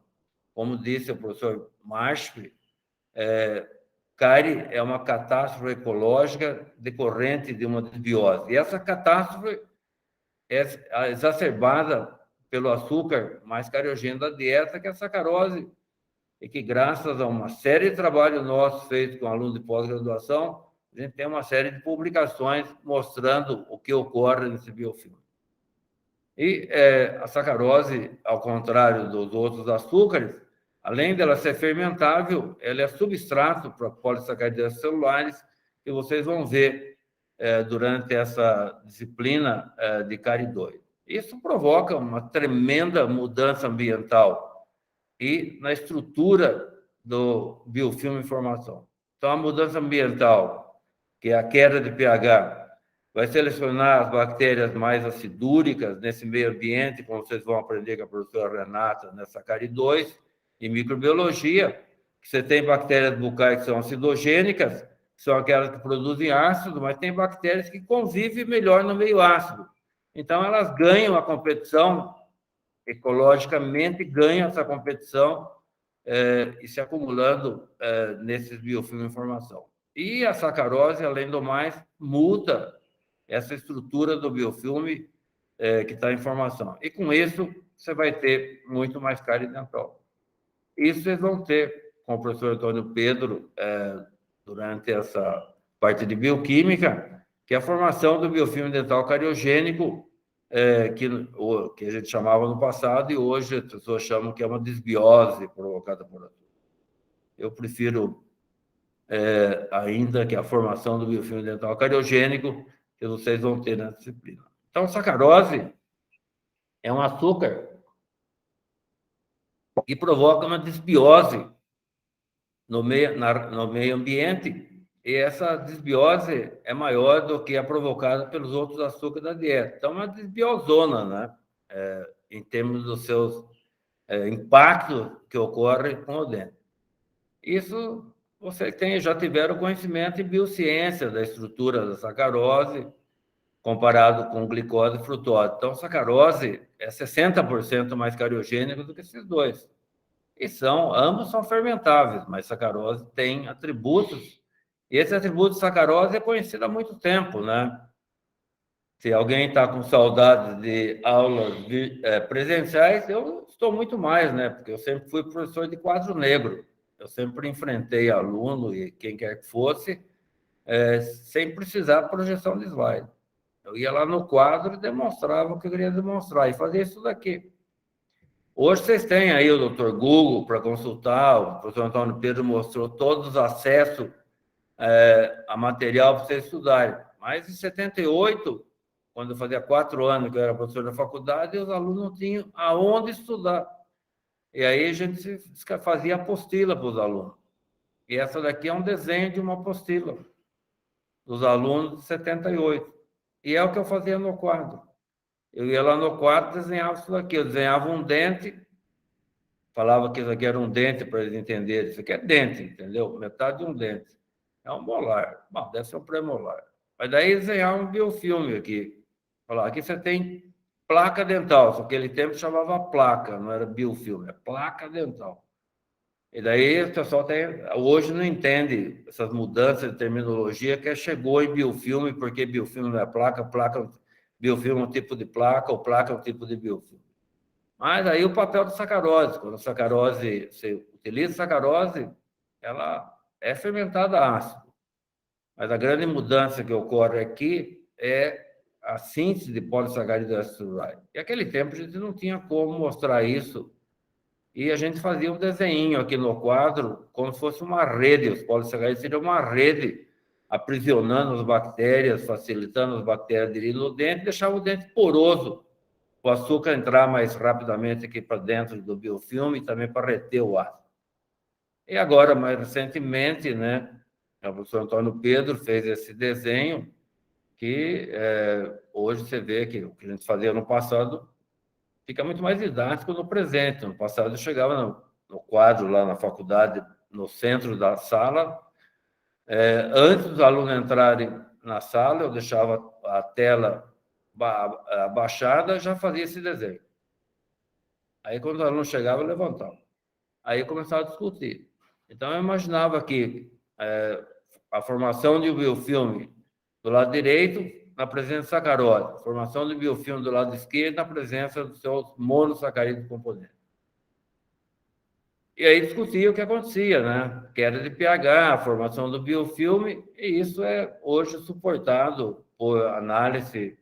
Como disse o professor Marshall, cárie é uma catástrofe ecológica decorrente de uma desbiose. E essa catástrofe é exacerbada pelo açúcar mais cariogênico da dieta, que é a sacarose, e que, graças a uma série de trabalhos nossos feitos com alunos de pós-graduação, a gente tem uma série de publicações mostrando o que ocorre nesse biofilme. E a sacarose, ao contrário dos outros açúcares, além dela ser fermentável, ela é substrato para polissacarídeos celulares, que vocês vão ver durante essa disciplina de cárie 2. Isso provoca uma tremenda mudança ambiental e na estrutura do biofilme em formação. Então, a mudança ambiental, que é a queda de pH, vai selecionar as bactérias mais acidúricas nesse meio ambiente, como vocês vão aprender com a professora Renata nessa cárie 2, em microbiologia, que você tem bactérias bucais que são acidogênicas, que são aquelas que produzem ácido, mas tem bactérias que convivem melhor no meio ácido. Então, elas ganham a competição, ecologicamente ganham essa competição e se acumulando nesses biofilmes em formação. E a sacarose, além do mais, muda essa estrutura do biofilme que está em formação. E com isso, você vai ter muito mais cárie dental. Isso vocês vão ter com o professor Antônio Pedro durante essa parte de bioquímica, que é a formação do biofilme dental cariogênico, que a gente chamava no passado, e hoje as pessoas chamam que é uma desbiose provocada por açúcar. Eu prefiro ainda que a formação do biofilme dental cariogênico, que vocês vão ter na disciplina. Então, sacarose é um açúcar que provoca uma desbiose no meio ambiente, e essa desbiose é maior do que a provocada pelos outros açúcares da dieta. Então, é uma desbiosona, né? Em termos dos seus impactos que ocorrem com o dente. Isso vocês já tiveram conhecimento em biociência da estrutura da sacarose, comparado com glicose e frutose. Então, sacarose é 60% mais cariogênico do que esses dois. E ambos são fermentáveis, mas sacarose tem atributos, e esse atributo de sacarose é conhecido há muito tempo, né? Se alguém está com saudades de aulas presenciais, eu estou muito mais, né? Porque eu sempre fui professor de quadro negro. Eu sempre enfrentei aluno e quem quer que fosse, sem precisar de projeção de slide. Eu ia lá no quadro e demonstrava o que eu queria demonstrar, e fazia isso daqui. Hoje vocês têm aí o Dr. Google para consultar, o professor Antônio Pedro mostrou todos os acessos a material para vocês estudarem. Mas em 78, quando eu fazia 4 anos que eu era professor da faculdade, os alunos não tinham aonde estudar. E aí a gente fazia apostila para os alunos. E essa daqui é um desenho de uma apostila dos alunos de 78. E é o que eu fazia no quadro. Eu ia lá no quadro e desenhava isso daqui. Eu desenhava um dente, falava que isso aqui era um dente para eles entenderem. Isso aqui é dente, entendeu? Metade de um dente. É um molar. Bom, deve ser um premolar. Mas daí desenhava um biofilme aqui. Falava, aqui você tem placa dental. Só que naquele tempo chamava placa, não era biofilme, é placa dental. E daí o pessoal hoje não entende essas mudanças de terminologia, que chegou em biofilme, porque biofilme não é placa, biofilme é um tipo de placa, ou placa é um tipo de biofilme. Mas aí o papel da sacarose, quando a sacarose, você utiliza sacarose, ela é fermentada ácido. Mas a grande mudança que ocorre aqui é a síntese de polissacarídeos acetilais. E naquele tempo a gente não tinha como mostrar isso e a gente fazia um desenho aqui no quadro, como se fosse uma rede. Os polissacarídeos seriam uma rede, aprisionando as bactérias, facilitando as bactérias de ir no dente, deixava o dente poroso, para o açúcar entrar mais rapidamente aqui para dentro do biofilme e também para reter o ácido. E agora, mais recentemente, né, o professor Antônio Pedro fez esse desenho que hoje você vê que o que a gente fazia no passado fica muito mais didático no presente. No passado eu chegava no quadro lá na faculdade, no centro da sala, antes dos alunos entrarem na sala, eu deixava a tela abaixada, já fazia esse desenho. Aí, quando o aluno chegava, eu levantava. Aí começava a discutir. Então, eu imaginava que a formação de um biofilme do lado direito, na presença de sacarose. Formação de biofilme do lado esquerdo, na presença dos seus monossacarídeos componentes. E aí discutia o que acontecia, né? Queda de pH, a formação do biofilme, e isso é hoje suportado por análise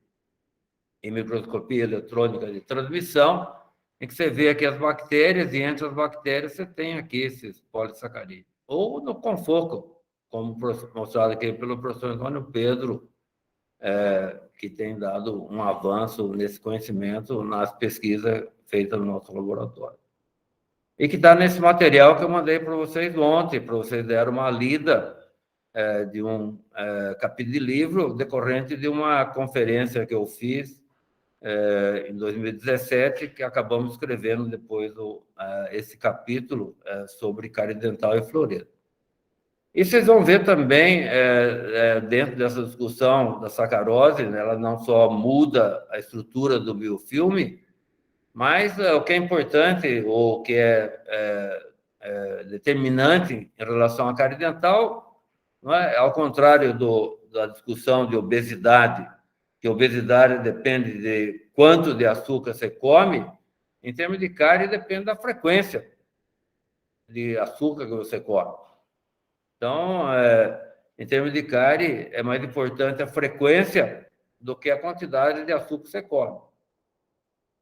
em microscopia eletrônica de transmissão, em que você vê aqui as bactérias, e entre as bactérias você tem aqui esses polissacarídeos. Ou no confoco, como mostrado aqui pelo professor Antônio Pedro, que tem dado um avanço nesse conhecimento nas pesquisas feitas no nosso laboratório. E que está nesse material que eu mandei para vocês ontem, para vocês darem uma lida de um capítulo de livro decorrente de uma conferência que eu fiz em 2017, que acabamos escrevendo depois esse capítulo sobre cárie dental e fluoreto. E vocês vão ver também, dentro dessa discussão da sacarose, né, ela não só muda a estrutura do biofilme, mas o que é importante, ou o que é determinante em relação à cárie dental, não é? Ao contrário da discussão de obesidade, que obesidade depende de quanto de açúcar você come, em termos de cárie depende da frequência de açúcar que você come. Então, em termos de cárie, é mais importante a frequência do que a quantidade de açúcar que você come.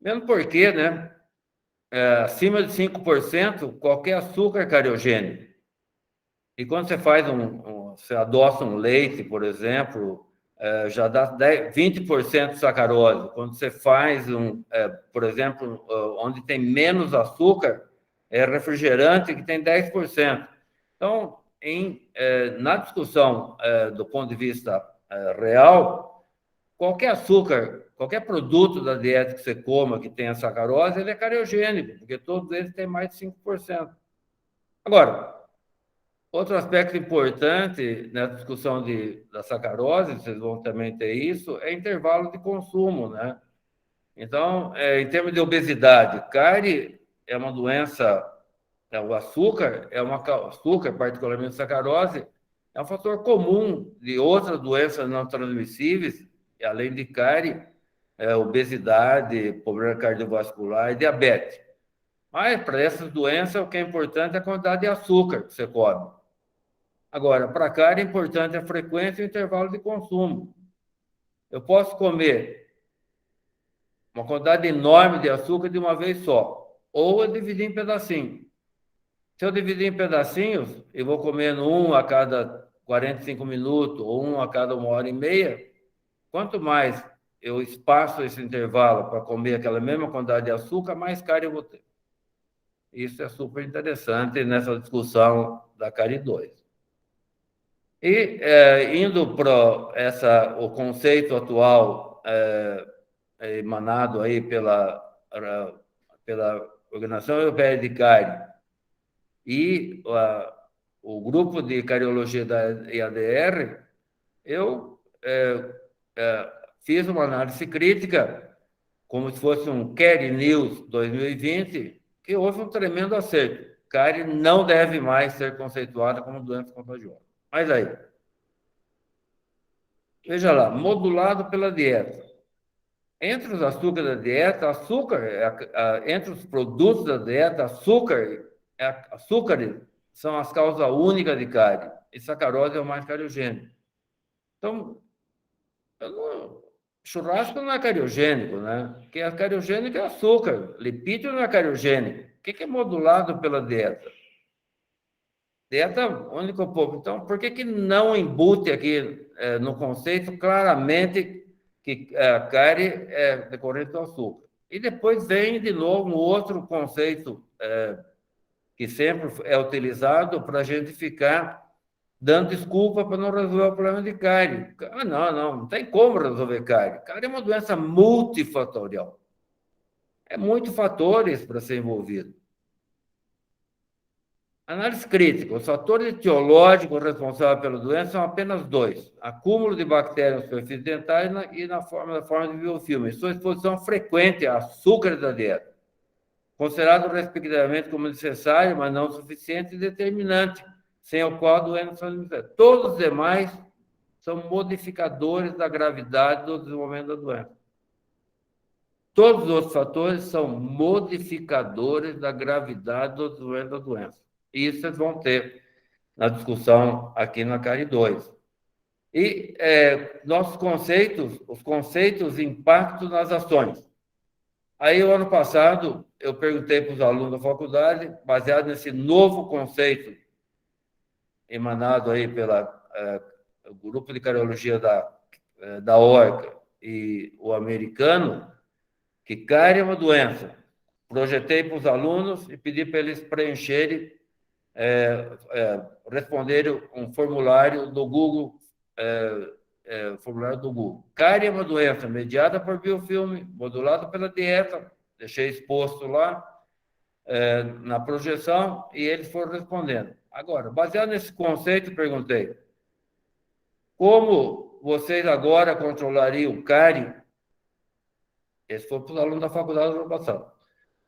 Mesmo porque, né, acima de 5%, qualquer açúcar é cariogênico. E quando você faz você adoça um leite, por exemplo, já dá 20% de sacarose. Quando você faz, por exemplo, onde tem menos açúcar, é refrigerante que tem 10%. Então, na discussão do ponto de vista real, qualquer açúcar, qualquer produto da dieta que você coma que tenha sacarose, ele é cariogênico, porque todos eles têm mais de 5%. Agora, outro aspecto importante na discussão da sacarose, vocês vão também ter isso, é intervalo de consumo, né? Então, em termos de obesidade, cárie é uma doença, o açúcar açúcar, particularmente sacarose, é um fator comum de outras doenças não transmissíveis, além de cárie, obesidade, problema cardiovascular e diabetes. Mas, para essas doenças, o que é importante é a quantidade de açúcar que você come. Agora, para a cárie, é importante a frequência e o intervalo de consumo. Eu posso comer uma quantidade enorme de açúcar de uma vez só, ou eu dividir em pedacinhos. Se eu dividir em pedacinhos, eu vou comendo um a cada 45 minutos, ou um a cada 1h30, quanto mais eu espaço esse intervalo para comer aquela mesma quantidade de açúcar, mais cárie eu vou ter. Isso é super interessante nessa discussão da cárie 2. E indo para o conceito atual emanado aí pela Organização Europeia de Cárie e o grupo de cariologia da IADR, eu fiz uma análise crítica, como se fosse um Cárie News 2020, que houve um tremendo acerto. Cárie não deve mais ser conceituada como doença contagiosa. Mas aí, veja lá, modulado pela dieta. Entre os açúcares da dieta, entre os produtos da dieta, açúcares são as causas únicas de cárie, e sacarose é o mais cariogênico. Então, churrasco não é cariogênico, né? Porque cariogênico é açúcar, lipídio não é cariogênico. que é modulado pela dieta? Dieta única pouco. Então, por que não embute aqui no conceito claramente que a cárie é decorrente do açúcar? E depois vem, de novo, um outro conceito que sempre é utilizado para a gente ficar dando desculpa para não resolver o problema de cárie. Ah, não tem como resolver cárie. Cárie é uma doença multifatorial. É muitos fatores para ser envolvido. Análise crítica. Os fatores etiológicos responsáveis pela doença são apenas 2. Acúmulo de bactérias nas superfícies dentais e na forma de biofilme. Sua exposição frequente a açúcar da dieta. Considerado respectivamente como necessário, mas não suficiente e determinante, sem o qual a doença não se manifesta. Todos os demais são modificadores da gravidade do desenvolvimento da doença. Todos os outros fatores são modificadores da gravidade do desenvolvimento da doença. E isso vocês vão ter na discussão aqui na CARI 2. E nossos conceitos, os conceitos impactos nas ações. Aí, o ano passado, eu perguntei para os alunos da faculdade, baseado nesse novo conceito emanado aí pelo grupo de cardiologia da ORCA e o americano, que cárie é uma doença. Projetei para os alunos e pedi para eles preencherem, responderem um formulário do Google, formulário do Google. Cárie é uma doença mediada por biofilme, modulada pela dieta, deixei exposto lá na projeção e eles foram respondendo. Agora, baseado nesse conceito, perguntei: como vocês agora controlariam cárie? Esse foi para os alunos da faculdade do ano passado.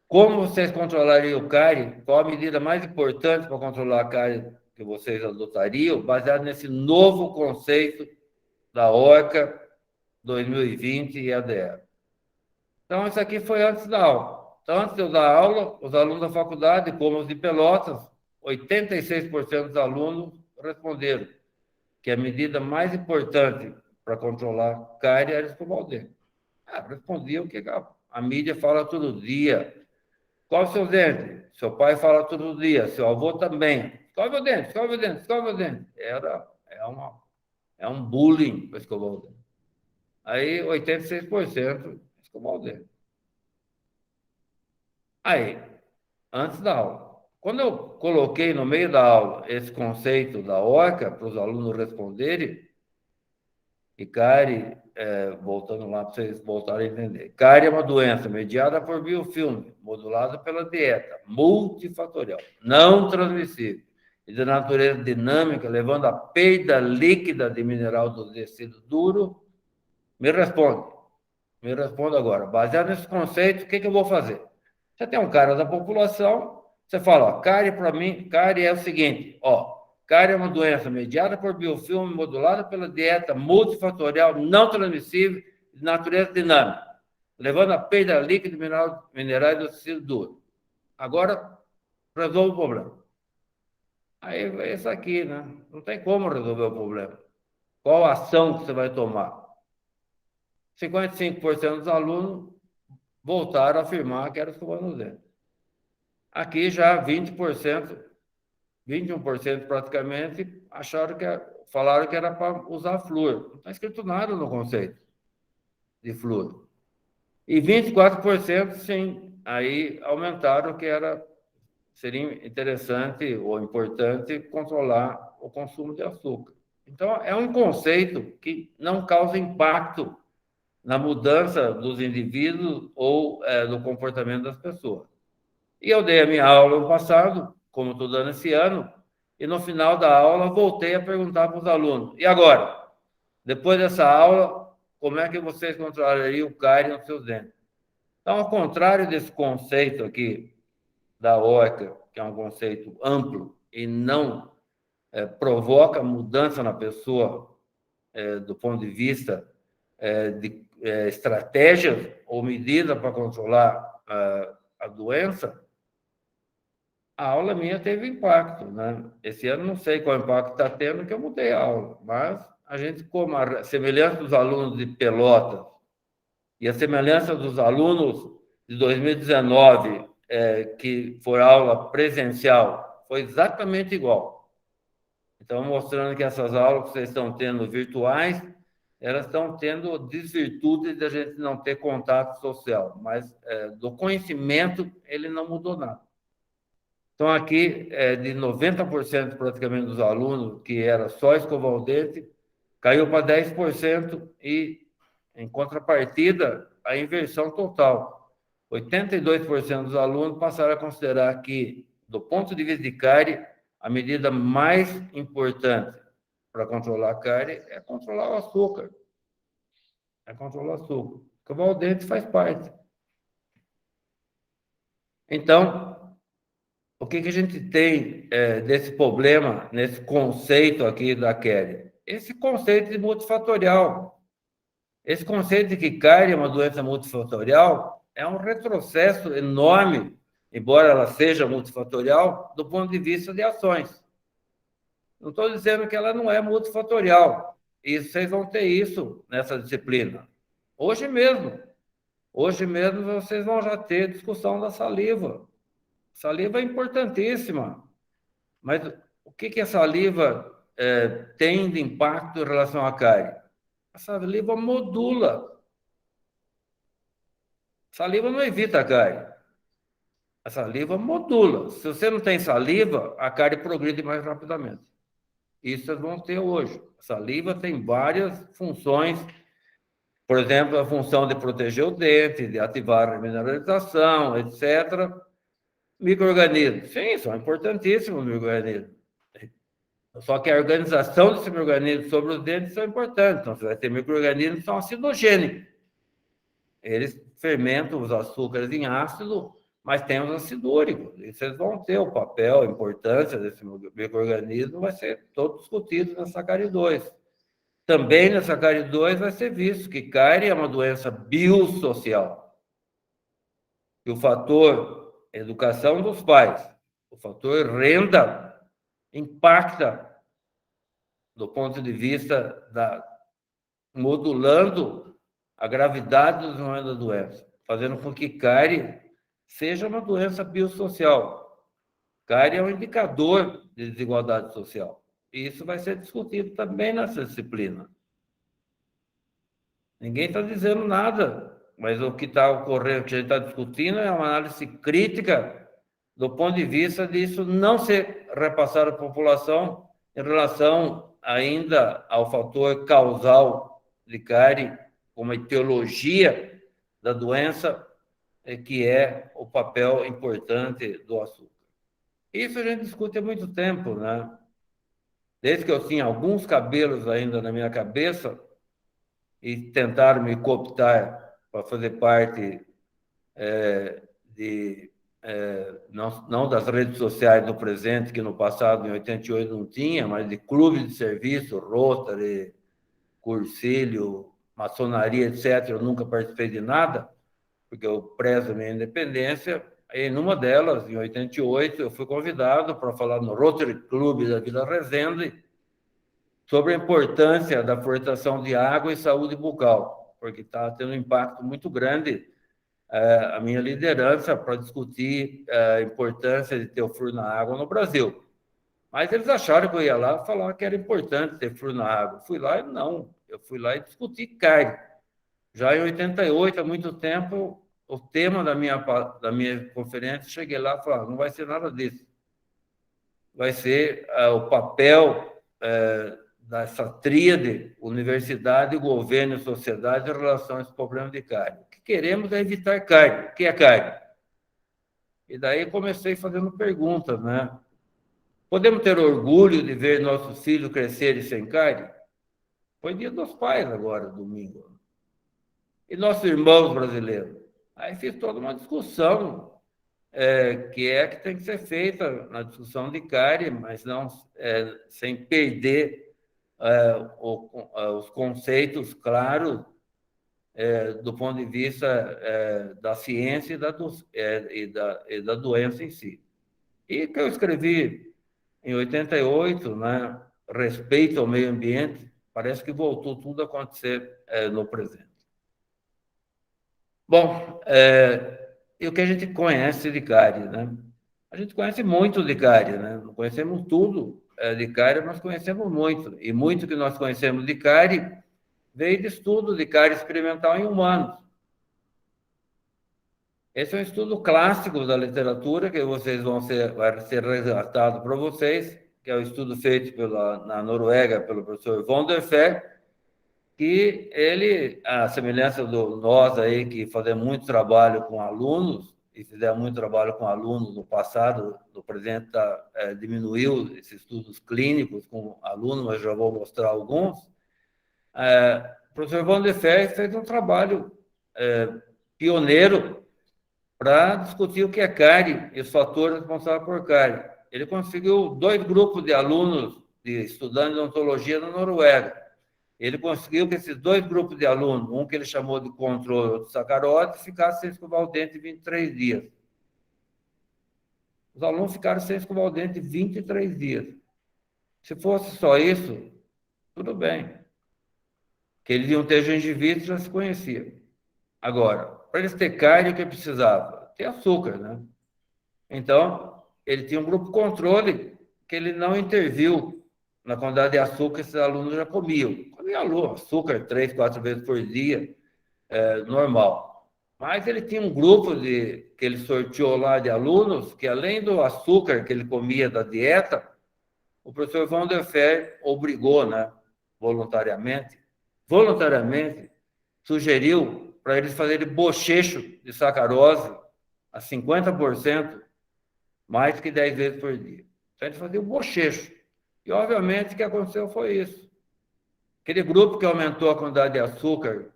Como vocês controlariam o cárie? Qual a medida mais importante para controlar a cárie que vocês adotariam, baseado nesse novo conceito da ORCA 2020 e ADR? Então, isso aqui foi antes da aula. Então, antes de eu dar aula, os alunos da faculdade, como os de Pelotas, 86% dos alunos responderam que a medida mais importante para controlar cárie era escovar o dente. Respondia o que a mídia fala todo dia. Escova seus dentes. Seu pai fala todo dia. Seu avô também. Escova o dente, escova o dente, escova o dente. É um bullying para escovar o dente. Aí, 86% escovar o dente. Aí, antes da aula. Quando eu coloquei no meio da aula esse conceito da ORCA para os alunos responderem, e cárie, voltando lá para vocês voltarem a entender. Cárie é uma doença mediada por biofilme, modulada pela dieta, multifatorial, não transmissível e de natureza dinâmica, levando à perda líquida de mineral do tecido duro. Me responda agora. Baseado nesse conceito, o que eu vou fazer? Você tem um cara da população, você fala, cárie para mim, cárie é o seguinte, cárie é uma doença mediada por biofilme, modulada pela dieta, multifatorial, não transmissível, de natureza dinâmica, levando à perda líquida de minerais do tecido duro. Agora, resolve o problema. Aí é isso aqui, né? Não tem como resolver o problema. Qual a ação que você vai tomar? 55% dos alunos voltaram a afirmar que era escovar os dentes. Aqui já 20%, 21% praticamente, falaram que era para usar flúor. Não está escrito nada no conceito de flúor. E 24%, sim, aí aumentaram que seria interessante ou importante controlar o consumo de açúcar. Então, é um conceito que não causa impacto na mudança dos indivíduos ou no comportamento das pessoas. E eu dei a minha aula no passado, como estou dando esse ano, e no final da aula voltei a perguntar para os alunos: e agora? Depois dessa aula, como é que vocês controlariam o cárie nos seus dentes? Então, ao contrário desse conceito aqui da ORCA, que é um conceito amplo e não provoca mudança na pessoa do ponto de vista de estratégias ou medidas para controlar a doença, a aula minha teve impacto, né? Esse ano não sei qual impacto está tendo, que eu mudei a aula, mas a gente, como a semelhança dos alunos de Pelotas e a semelhança dos alunos de 2019 que for aula presencial, foi exatamente igual. Então, mostrando que essas aulas que vocês estão tendo virtuais, elas estão tendo desvirtudes de a gente não ter contato social, mas do conhecimento ele não mudou nada. Então, aqui, de 90% praticamente dos alunos, que era só escovar o dente, caiu para 10% e, em contrapartida, a inversão total. 82% dos alunos passaram a considerar que, do ponto de vista de cárie, a medida mais importante para controlar a cárie é controlar o açúcar. É controlar o açúcar. Escovar o dente faz parte. Então, o que a gente tem desse problema, nesse conceito aqui da Kelly? Esse conceito de multifatorial. Esse conceito de que cárie é uma doença multifatorial é um retrocesso enorme, embora ela seja multifatorial, do ponto de vista de ações. Não estou dizendo que ela não é multifatorial. E vocês vão ter isso nessa disciplina. Hoje mesmo vocês vão já ter discussão da saliva. Saliva é importantíssima. Mas o que a saliva tem de impacto em relação à cárie? A saliva modula. A saliva não evita a cárie. A saliva modula. Se você não tem saliva, a cárie progride mais rapidamente. Isso vocês vão ter hoje. A saliva tem várias funções. Por exemplo, a função de proteger o dente, de ativar a mineralização, etc. Micro-organismos. Sim, são importantíssimos micro-organismos. Só que a organização desse micro-organismo sobre os dentes são importantes. Então, você vai ter micro-organismos que são acidogênicos. Eles fermentam os açúcares em ácido, mas tem os acidúricos. E vocês vão ter o papel, a importância desse micro-organismo, vai ser todo discutido nessa cárie 2. Também nessa cárie 2 vai ser visto que cárie é uma doença biosocial. E o fator educação dos pais, o fator renda, impacta do ponto de vista modulando a gravidade do desenvolvimento da doença, fazendo com que cárie seja uma doença biosocial. Cárie é um indicador de desigualdade social. E isso vai ser discutido também nessa disciplina. Ninguém está dizendo nada, mas o que está ocorrendo, o que a gente está discutindo é uma análise crítica do ponto de vista disso não ser repassado à população em relação ainda ao fator causal de cárie, como a etiologia da doença, que é o papel importante do açúcar. Isso a gente discute há muito tempo, né? Desde que eu tinha alguns cabelos ainda na minha cabeça e tentaram me cooptar para fazer parte não das redes sociais do presente, que no passado, em 88, não tinha, mas de clubes de serviço, Rotary, Cursilho, maçonaria, etc. Eu nunca participei de nada, porque eu prezo a minha independência. E numa delas, em 88, eu fui convidado para falar no Rotary Club da Vila Resende sobre a importância da fluoridação de água e saúde bucal, porque está tendo um impacto muito grande a minha liderança para discutir a importância de ter o flúor na água no Brasil. Mas eles acharam que eu ia lá falar que era importante ter flúor na água. Fui lá e não. Eu fui lá e discuti cárie. Já em 88, há muito tempo, o tema da minha conferência, cheguei lá e falei, não vai ser nada disso. Vai ser o papel dessa tríade, universidade, governo e sociedade, em relação a esse problema de cárie. O que queremos é evitar cárie. O que é cárie? E daí comecei fazendo perguntas, né? Podemos ter orgulho de ver nossos filhos crescerem sem cárie? Foi dia dos pais agora, domingo. E nossos irmãos brasileiros? Aí fiz toda uma discussão que tem que ser feita na discussão de cárie, mas não sem perder os conceitos claros do ponto de vista da ciência e da doença em si. E que eu escrevi em 88, né, respeito ao meio ambiente, parece que voltou tudo a acontecer no presente. Bom, e o que a gente conhece de cárie, né? A gente conhece muito de cárie, né? Não conhecemos tudo de cárie, mas conhecemos muito. E muito que nós conhecemos de cárie veio de estudo de cárie experimental em humanos. Esse é um estudo clássico da literatura que vai ser resgatado para vocês, que é o estudo feito na Noruega pelo professor von der Fer, que ele, à semelhança do nós aí, que fazemos muito trabalho com alunos, e fizemos muito trabalho com alunos no passado, no presente diminuiu esses estudos clínicos com alunos, mas já vou mostrar alguns. O professor von der Fer fez um trabalho pioneiro para discutir o que é cárie e os fatores responsáveis por cárie. Ele conseguiu 2 grupos de alunos, de estudantes de odontologia na Noruega. Ele conseguiu que esses 2 grupos de alunos, um que ele chamou de controle, outro de sacarose, ficassem sem escovar o dente 23 dias. Os alunos ficaram sem escovar o dente 23 dias. Se fosse só isso, tudo bem. Que eles iam ter gengivite, já se conhecia. Agora, para eles ter cárie, o que precisava? Ter açúcar, né? Então, ele tinha um grupo controle que ele não interviu na quantidade de açúcar que esses alunos já comiam. Comia açúcar 3, 4 vezes por dia, normal. Mas ele tinha um grupo que ele sorteou lá de alunos que, além do açúcar que ele comia da dieta, o professor von der Fer obrigou, né, voluntariamente, sugeriu para eles fazerem bochecho de sacarose a 50%, mais que 10 vezes por dia. Então, eles faziam bochecho. E, obviamente, o que aconteceu foi isso. Aquele grupo que aumentou a quantidade de açúcar,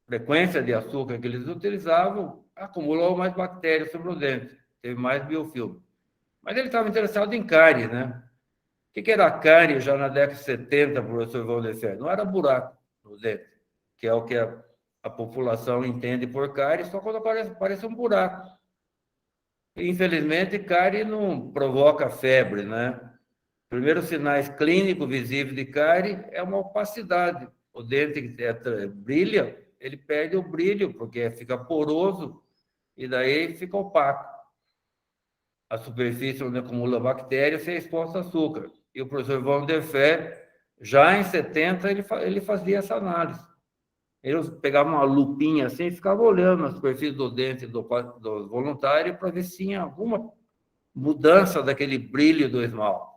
frequência de açúcar que eles utilizavam, acumulou mais bactérias sobre o dente, teve mais biofilme. Mas ele estava interessado em cárie, né? O que era cárie já na década de 70, professor von der Fer? Não era buraco no dente, que é o que a população entende por cárie, só quando aparece um buraco. Infelizmente, cárie não provoca febre, né? Primeiros sinais clínicos visíveis de cárie é uma opacidade. O dente que brilha, ele perde o brilho, porque fica poroso, e daí fica opaco. A superfície onde acumula bactérias se é exposta a açúcar. E o professor von der Fer, já em 70, ele fazia essa análise. Ele pegava uma lupinha assim e ficava olhando na superfície do dente do voluntário para ver se tinha alguma mudança daquele brilho do esmalte.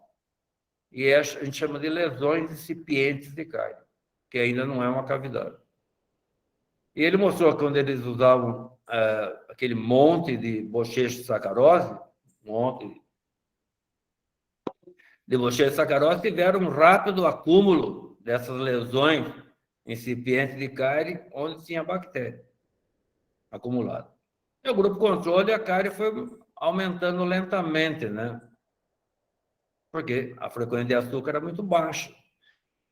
E a gente chama de lesões incipientes de cárie, que ainda não é uma cavidade. E ele mostrou que quando eles usavam aquele monte de bochecho de sacarose, tiveram um rápido acúmulo dessas lesões incipientes de cárie, onde tinha bactéria acumulada. E o grupo controle, a cárie foi aumentando lentamente, né? Porque a frequência de açúcar era muito baixa. O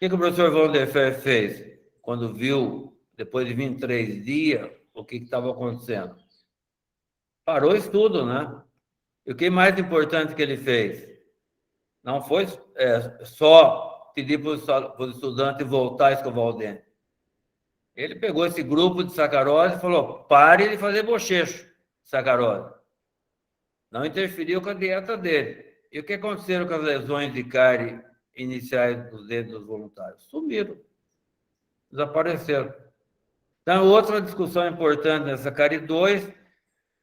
que o professor von der Fer fez? Quando viu, depois de 23 dias, o que estava acontecendo? Parou o estudo, né? E o que mais importante que ele fez? Não foi só pedir para os estudantes voltar a escovar o dente. Ele pegou esse grupo de sacarose e falou: pare de fazer bochecho de sacarose. Não interferiu com a dieta dele. E o que aconteceu com as lesões de cárie iniciais dos dentes dos voluntários? Sumiram. Desapareceram. Então, outra discussão importante nessa cárie 2,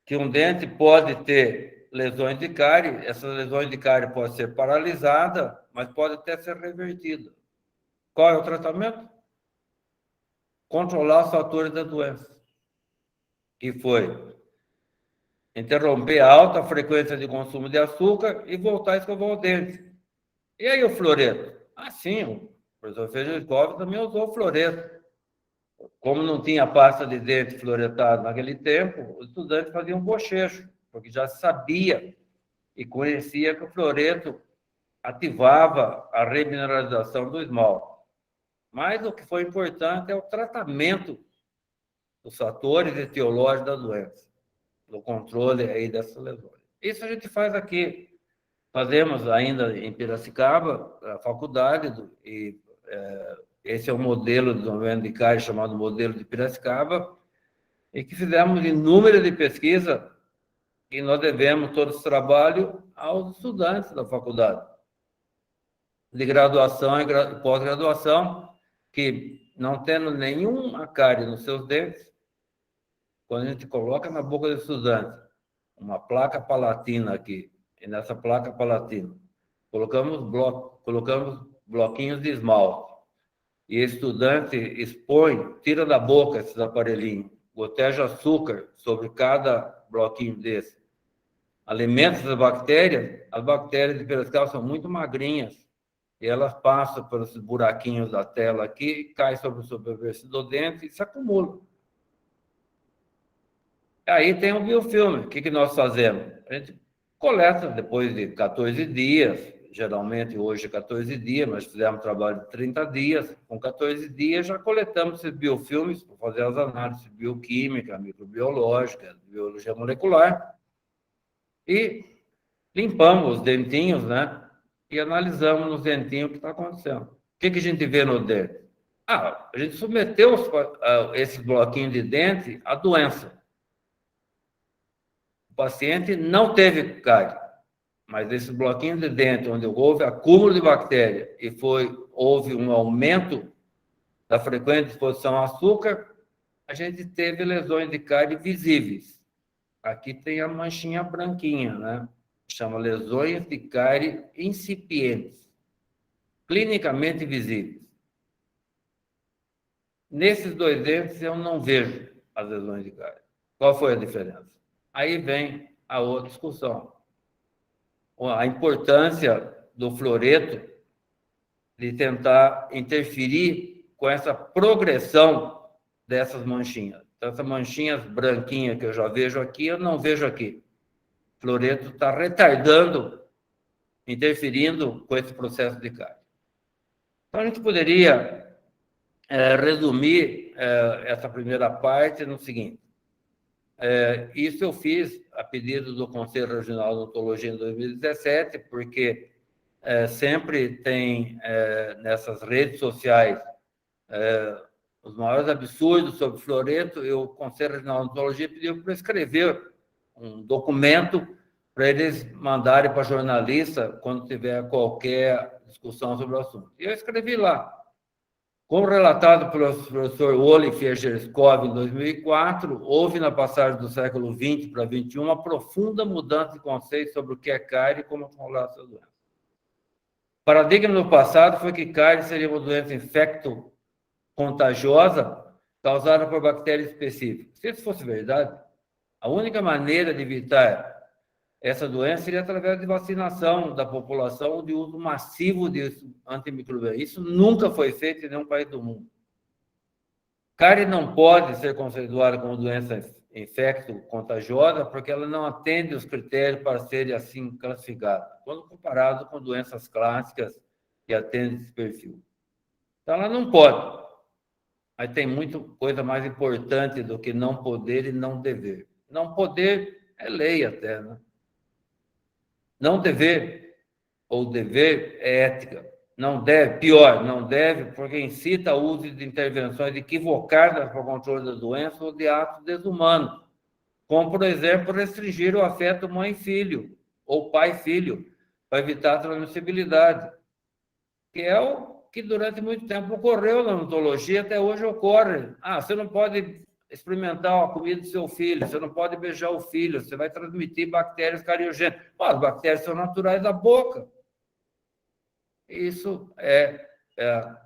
que um dente pode ter lesões de cárie, essas lesões de cárie podem ser paralisadas, mas pode até ser revertida. Qual é o tratamento? Controlar os fatores da doença, que foi interromper a alta frequência de consumo de açúcar e voltar a escovar o dente. E aí o fluoreto? Sim, o professor Feijó também usou o fluoreto. Como não tinha pasta de dente fluoretado naquele tempo, os estudantes faziam bochecho, porque já sabia e conhecia que o fluoreto ativava a remineralização do esmalte. Mas o que foi importante é o tratamento dos fatores etiológicos da doença, do controle aí dessas lesões. Isso a gente faz aqui. Fazemos ainda em Piracicaba, a faculdade, esse é o modelo de desenvolvimento de cárie chamado modelo de Piracicaba, e que fizemos inúmeras de pesquisas e nós devemos todo esse trabalho aos estudantes da faculdade, de graduação e pós-graduação, que não tendo nenhuma cárie nos seus dentes, quando a gente coloca na boca do estudante uma placa palatina aqui, e nessa placa palatina colocamos bloquinhos de esmalte, e o estudante expõe, tira da boca esses aparelhinhos, goteja açúcar sobre cada bloquinho desse, alimenta as bactérias de Piracicaba são muito magrinhas, e elas passam pelos buraquinhos da tela aqui, caem sobre a superfície do dente e se acumulam. Aí tem o biofilme. O que nós fazemos? A gente coleta depois de 14 dias, geralmente hoje é 14 dias, mas fizemos um trabalho de 30 dias. Com 14 dias já coletamos esses biofilmes para fazer as análises bioquímica, microbiológica, biologia molecular. E limpamos os dentinhos, né? E analisamos nos dentinhos o que está acontecendo. O que a gente vê no dente? A gente submeteu esses bloquinhos de dente à doença. O paciente não teve cárie, mas esses bloquinhos de dente, onde houve acúmulo de bactéria e houve um aumento da frequência de exposição a açúcar, a gente teve lesões de cárie visíveis. Aqui tem a manchinha branquinha, né? Chama lesões de cárie incipientes, clinicamente visíveis. Nesses dois dentes eu não vejo as lesões de cárie. Qual foi a diferença? Aí vem a outra discussão. A importância do fluoreto de tentar interferir com essa progressão dessas manchinhas. Então, essas manchinhas branquinhas que eu já vejo aqui, eu não vejo aqui. O fluoreto está retardando, interferindo com esse processo de cárie. Então, a gente poderia resumir essa primeira parte no seguinte. Isso eu fiz a pedido do Conselho Regional de Odontologia em 2017, porque sempre tem nessas redes sociais os maiores absurdos sobre fluoreto, e o Conselho Regional de Odontologia pediu para eu escrever um documento para eles mandarem para jornalista quando tiver qualquer discussão sobre o assunto. E eu escrevi lá. Como relatado pelo professor Olivier Gerskov em 2004, houve na passagem do século XX para XXI uma profunda mudança de conceito sobre o que é cárie e como controlar essa doença. O paradigma do passado foi que cárie seria uma doença infecto-contagiosa causada por bactérias específicas. Se isso fosse verdade, a única maneira de evitar essa doença seria através de vacinação da população, de uso massivo de antimicrobianos. Isso nunca foi feito em nenhum país do mundo. Cárie não pode ser considerada como doença infecto-contagiosa porque ela não atende os critérios para serem assim classificadas, quando comparado com doenças clássicas que atendem esse perfil. Então, ela não pode. Mas tem muita coisa mais importante do que não poder e não dever. Não poder é lei até, né? Não dever, ou dever, é ética. Não deve, pior, não deve, porque incita o uso de intervenções equivocadas para o controle da doença ou de atos desumanos, como, por exemplo, restringir o afeto mãe-filho ou pai-filho, para evitar a transmissibilidade, que é o que durante muito tempo ocorreu na odontologia, até hoje ocorre. Você não pode experimentar a comida do seu filho, você não pode beijar o filho, você vai transmitir bactérias cariogênicas. As bactérias são naturais da boca. Isso é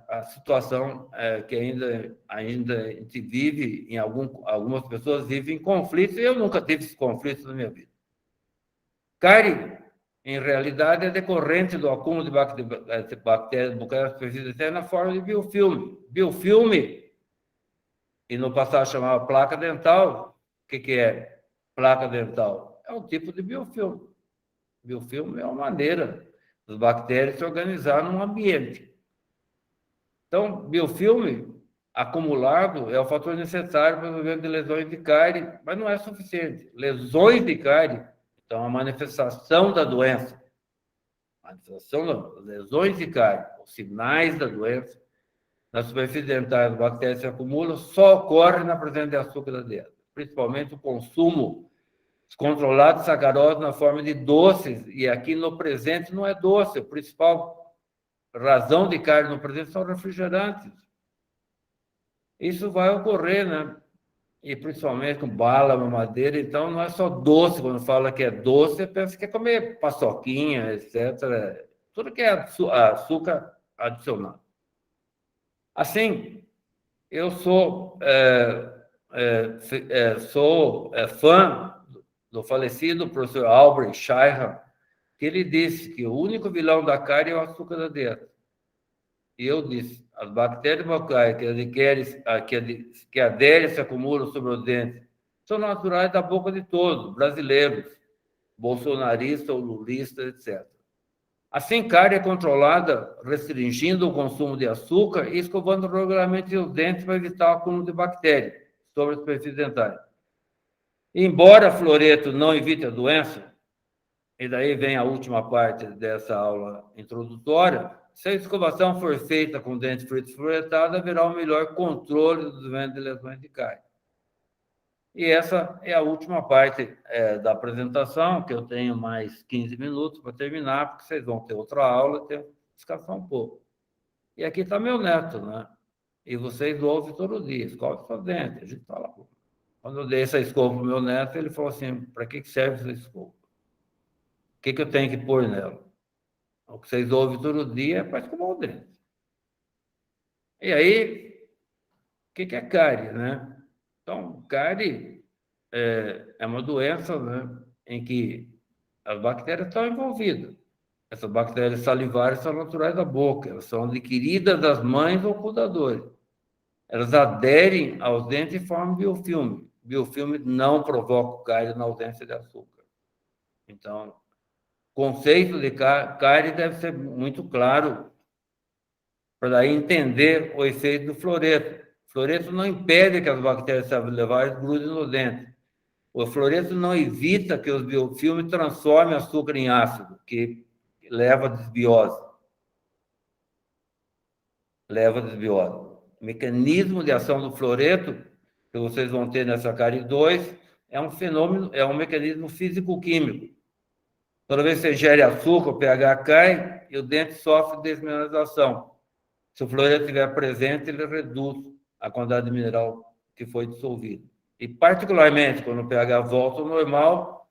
a situação que ainda a gente vive, algumas pessoas vivem em conflitos, e eu nunca tive esses conflitos na minha vida. Cárie, em realidade, é decorrente do acúmulo de bactérias bucais superfície na forma de biofilme. Biofilme, e no passado chamava placa dental. O que é placa dental? É um tipo de biofilme. Biofilme é uma maneira das bactérias se organizar num ambiente. Então, biofilme acumulado é o fator necessário para o desenvolvimento de lesões de cárie, mas não é suficiente. Lesões de cárie, então, a manifestação da doença, lesões de cárie, os sinais da doença, na superfície dentária, as bactérias se acumulam, só ocorre na presença de açúcar da dieta. principalmente o consumo descontrolado de sacarose na forma de doces, e aqui no presente não é doce, a principal razão de carne no presente são refrigerantes. Isso vai ocorrer, né? E principalmente com bala, mamadeira, então não é só doce, quando fala que é doce, pensa que é comer paçoquinha, etc. Tudo que é açúcar adicionado. Assim, eu sou fã do falecido professor Albert Schweitzer, que ele disse que o único vilão da carne é o açúcar da dieta. E eu disse, as bactérias vocais que aderem e se acumulam sobre os dentes são naturais da boca de todos, brasileiros, bolsonaristas ou lulistas, etc. Assim, carne é controlada restringindo o consumo de açúcar e escovando regularmente os dentes para evitar o acúmulo de bactérias sobre a superfície dentária. Embora fluoreto não evite a doença, e daí vem a última parte dessa aula introdutória, se a escovação for feita com dente frito fluoretado, haverá um melhor controle dos eventos de lesões de cárie. E essa é a última parte da apresentação, que eu tenho mais 15 minutos para terminar, porque vocês vão ter outra aula, tem que descansar um pouco. E aqui está meu neto, né? E vocês ouvem todo dia, escova seus dentes. A gente fala. Quando eu dei essa escova para o meu neto, ele falou assim, para que serve essa escova? O que eu tenho que pôr nela? O que vocês ouvem todo dia é para escovar o dente. E aí, o que é cárie, né? Então, cárie é uma doença, né, em que as bactérias estão envolvidas. Essas bactérias salivares são naturais da boca, elas são adquiridas das mães ou cuidadores. Elas aderem aos dentes e formam biofilme. Biofilme não provoca cárie na ausência de açúcar. Então, o conceito de cárie deve ser muito claro para daí entender o efeito do fluoreto. O fluoreto não impede que as bactérias salivares grudem no dente. O fluoreto não evita que os biofilmes transformem açúcar em ácido, que leva a desbiose. O mecanismo de ação do fluoreto, que vocês vão ter nessa cárie 2, é um fenômeno, é um mecanismo físico-químico. Toda vez que você ingere açúcar, o pH cai e o dente sofre desmineralização. Se o fluoreto estiver presente, ele reduz a quantidade de mineral que foi dissolvido. E, particularmente, quando o pH volta ao normal,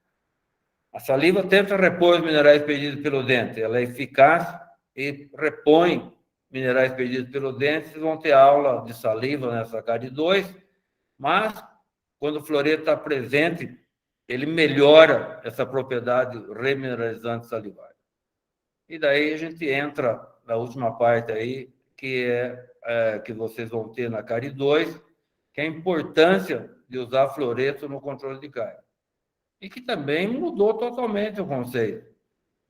a saliva tenta repor os minerais perdidos pelo dente. Ela é eficaz e repõe minerais perdidos pelo dente. Vocês vão ter aula de saliva nessa cárie 2, mas, quando o fluoreto está presente, ele melhora essa propriedade remineralizante salivar. E daí a gente entra na última parte aí, que que vocês vão ter na cárie 2, que é a importância de usar fluoreto no controle de cárie. E que também mudou totalmente o conceito.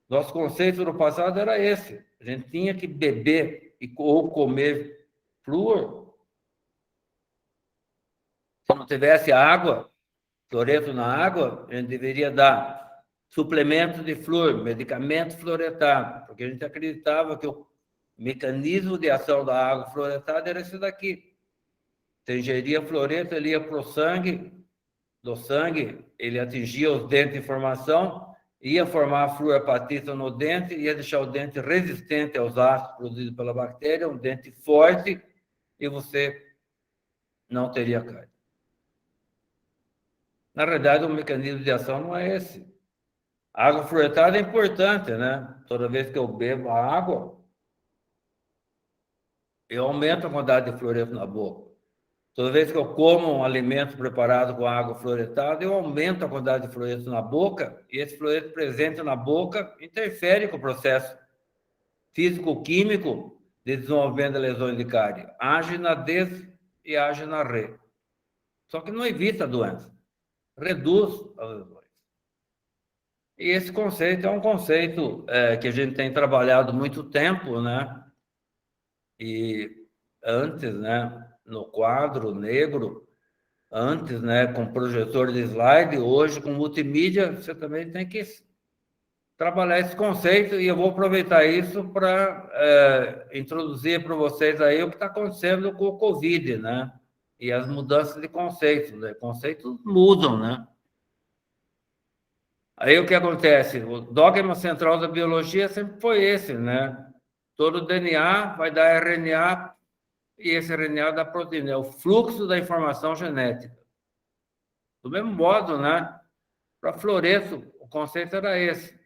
Nosso conceito no passado era esse. A gente tinha que beber ou comer flúor. Se não tivesse água, fluoreto na água, a gente deveria dar suplemento de flúor, medicamento fluoretado, porque a gente acreditava que o mecanismo de ação da água fluoretada era esse daqui. Você ingeria fluoreto, ele ia para o sangue, do sangue, ele atingia os dentes de formação, ia formar fluorapatita no dente, ia deixar o dente resistente aos ácidos produzidos pela bactéria, um dente forte, e você não teria cárie. Na realidade, o mecanismo de ação não é esse. A água fluoretada é importante, né? Toda vez que eu bebo a água, eu aumento a quantidade de fluoreto na boca. Toda vez que eu como um alimento preparado com água fluoretada, eu aumento a quantidade de fluoreto na boca, e esse fluoreto presente na boca interfere com o processo físico-químico de desenvolvimento de lesões de cárie. Age na des e age na re. Só que não evita a doença, reduz as lesões. E esse conceito é um conceito que a gente tem trabalhado muito tempo, né? E antes, né, no quadro negro, antes, né, com projetor de slide, hoje com multimídia, você também tem que trabalhar esse conceito, e eu vou aproveitar isso para introduzir para vocês aí o que está acontecendo com o Covid, né? e as mudanças de conceitos, né? Conceitos mudam, né? Aí o que acontece? O dogma central da biologia sempre foi esse, né? Todo DNA vai dar RNA e esse RNA dá proteína. É o fluxo da informação genética. Do mesmo modo, né? Para floreto, o conceito era esse.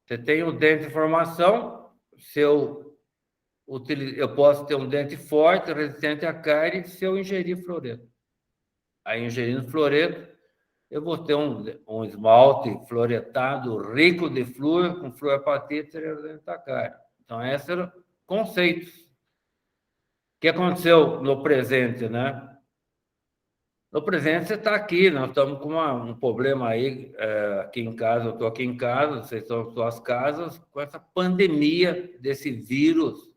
Você tem um dente de formação, eu posso ter um dente forte, resistente à cárie, se eu ingerir floreto. Aí, ingerindo floreto, eu vou ter um esmalte floretado, rico de flúor, com fluorapatite resistente à cárie. Então, esse era o conceito. O que aconteceu no presente, né? No presente, você está aqui, nós estamos com um problema aí, aqui em casa, eu estou aqui em casa, vocês estão em suas casas, com essa pandemia desse vírus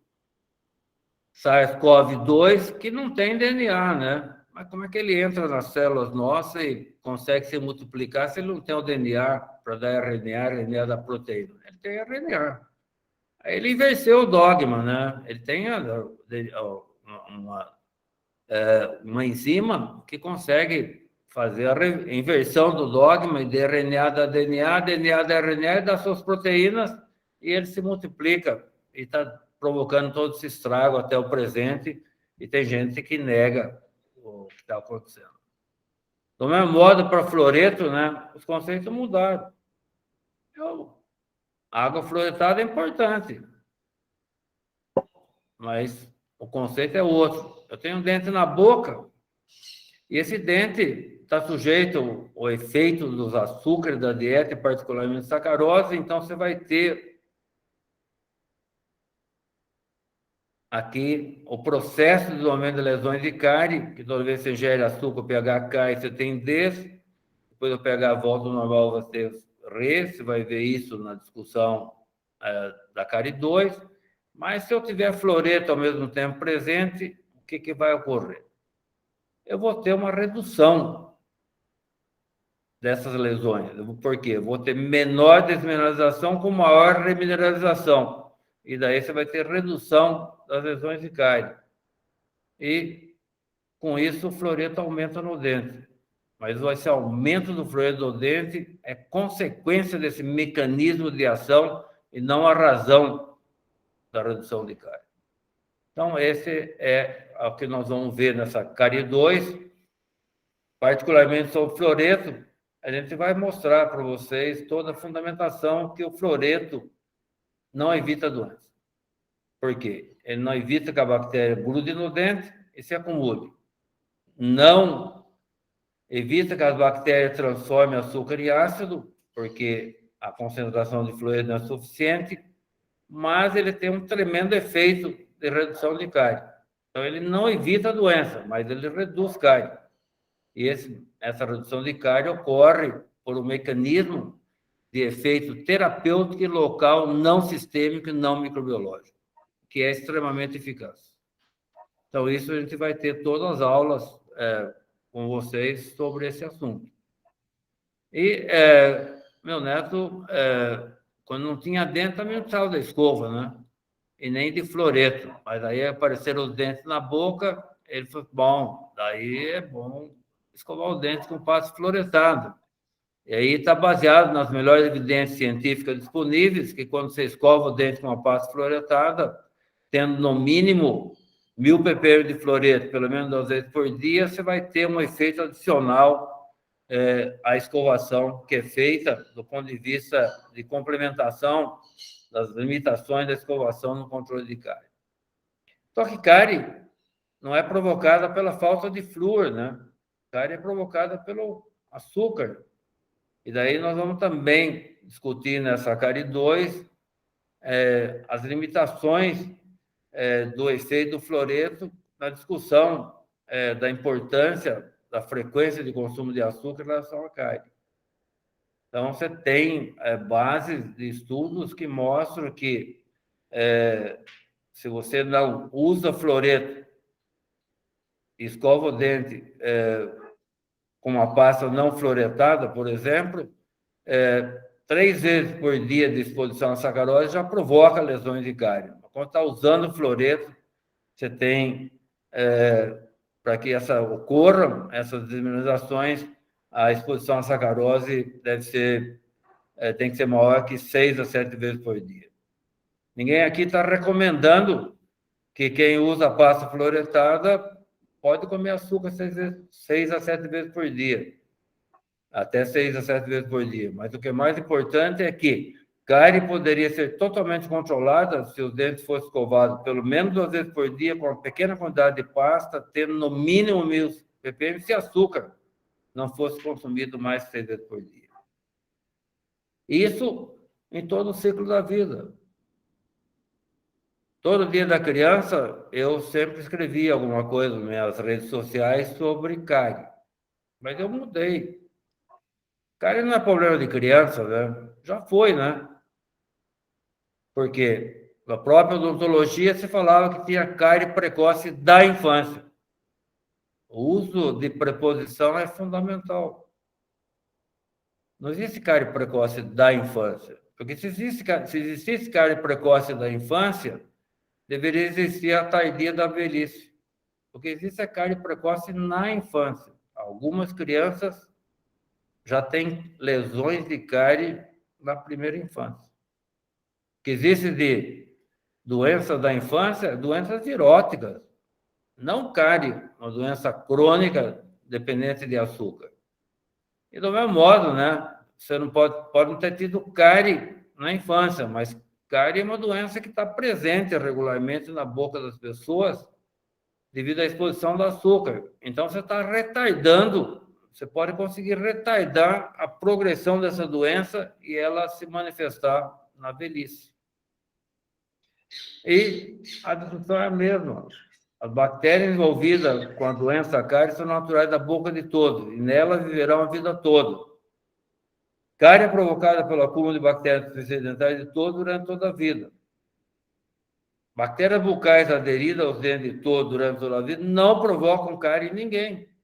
SARS-CoV-2, que não tem DNA, né? Mas como é que ele entra nas células nossas e consegue se multiplicar se ele não tem o DNA para dar RNA da proteína? Ele tem RNA. Aí ele inverteu o dogma, né? Ele tem uma enzima que consegue fazer a inversão do dogma de RNA da DNA, DNA da RNA e das suas proteínas, e ele se multiplica e está provocando todo esse estrago até o presente, e tem gente que nega o que está acontecendo. Do mesmo modo, para floreto, né, os conceitos mudaram. A água fluoretada é importante, mas o conceito é outro. Eu tenho um dente na boca, e esse dente está sujeito ao efeito dos açúcares da dieta, particularmente sacarose, então você vai ter aqui o processo de desenvolvimento de lesões de cárie, que toda vez que você ingere açúcar, o pH cai, você tem des, depois o pH volta ao normal, você você vai ver isso na discussão da cárie 2, mas se eu tiver floreto ao mesmo tempo presente, o que vai ocorrer? Eu vou ter uma redução dessas lesões. Por quê? Eu vou ter menor desmineralização com maior remineralização. E daí você vai ter redução das lesões de cárie. E, com isso, o floreto aumenta no dente. Mas esse aumento do floreto do dente é consequência desse mecanismo de ação e não a razão da redução de cárie. Então, esse é o que nós vamos ver nessa cárie 2, particularmente sobre o floreto. A gente vai mostrar para vocês toda a fundamentação que o floreto não evita a doença. Por quê? Ele não evita que a bactéria grude no dente e se acumule. Não evita que as bactérias transformem açúcar em ácido, porque a concentração de floreto não é suficiente, mas ele tem um tremendo efeito de redução de cárie. Então, ele não evita a doença, mas ele reduz cárie. E essa redução de cárie ocorre por um mecanismo de efeito terapêutico e local não sistêmico e não microbiológico, que é extremamente eficaz. Então, isso a gente vai ter todas as aulas com vocês sobre esse assunto. E meu neto, quando não tinha dente, também não precisava da escova, né? E nem de floreto. Mas aí apareceram os dentes na boca, ele falou, bom, daí é bom escovar o dente com pasto fluoretado. E aí está baseado nas melhores evidências científicas disponíveis, que quando você escova o dente com uma pasta fluoretada, tendo no mínimo 1000 ppm de floreto, pelo menos 2 vezes por dia, você vai ter um efeito adicional à escovação que é feita do ponto de vista de complementação das limitações da escovação no controle de cárie. Só que cárie não é provocada pela falta de flúor, né? Cárie é provocada pelo açúcar. E daí nós vamos também discutir nessa cárie 2 as limitações do efeito do floreto na discussão da importância da frequência de consumo de açúcar em relação à cárie. Então, você tem bases de estudos que mostram que se você não usa floreto, escova o dente com uma pasta não fluoretada, por exemplo, 3 vezes por dia de exposição à sacarose já provoca lesões de cárie. Quando está usando floreto, você tem para que ocorram essas demineralizações, a exposição à sacarose tem que ser maior que 6 a 7 vezes por dia. Ninguém aqui está recomendando que quem usa pasta fluoretada pode comer açúcar 6 a 7 vezes por dia. Até 6 a 7 vezes por dia. Mas o que é mais importante é que cárie poderia ser totalmente controlada se os dentes fossem escovados pelo menos 2 vezes por dia, com uma pequena quantidade de pasta, tendo no mínimo 1000 ppm, se açúcar não fosse consumido mais que 6 vezes por dia. Isso em todo o ciclo da vida. Todo dia da criança, eu sempre escrevia alguma coisa nas minhas redes sociais sobre cárie. Mas eu mudei. Cárie não é problema de criança, né? Já foi, né? Porque na própria odontologia se falava que tinha cárie precoce da infância. O uso de preposição é fundamental. Não existe cárie precoce da infância. Porque se existisse cárie precoce da infância, deveria existir a tardia da velhice. Porque existe a cárie precoce na infância. Algumas crianças já têm lesões de cárie na primeira infância. O que existe de doenças da infância, doenças viróticas, não cárie, uma doença crônica dependente de açúcar. E do mesmo modo, né? Você não pode não ter tido cárie na infância, mas cárie é uma doença que está presente regularmente na boca das pessoas devido à exposição do açúcar. Então, você está retardando, você pode conseguir retardar a progressão dessa doença e ela se manifestar na velhice. E a discussão é a mesma. As bactérias envolvidas com a doença cárie são naturais da boca de todos, e nelas viverão a vida toda. Cárie é provocada pelo acúmulo de bactérias dentárias de todos durante toda a vida. Bactérias bucais aderidas aos dentes de todos durante toda a vida não provocam cárie em ninguém.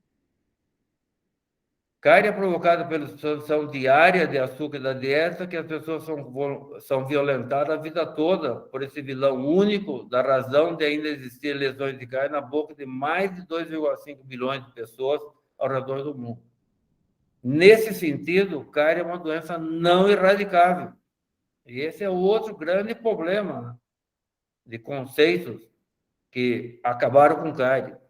Cárie é provocada pela absorção diária de açúcar da dieta, que as pessoas são violentadas a vida toda por esse vilão único da razão de ainda existir lesões de cárie na boca de mais de 2,5 bilhões de pessoas ao redor do mundo. Nesse sentido, cárie é uma doença não erradicável. E esse é outro grande problema de conceitos que acabaram com cárie.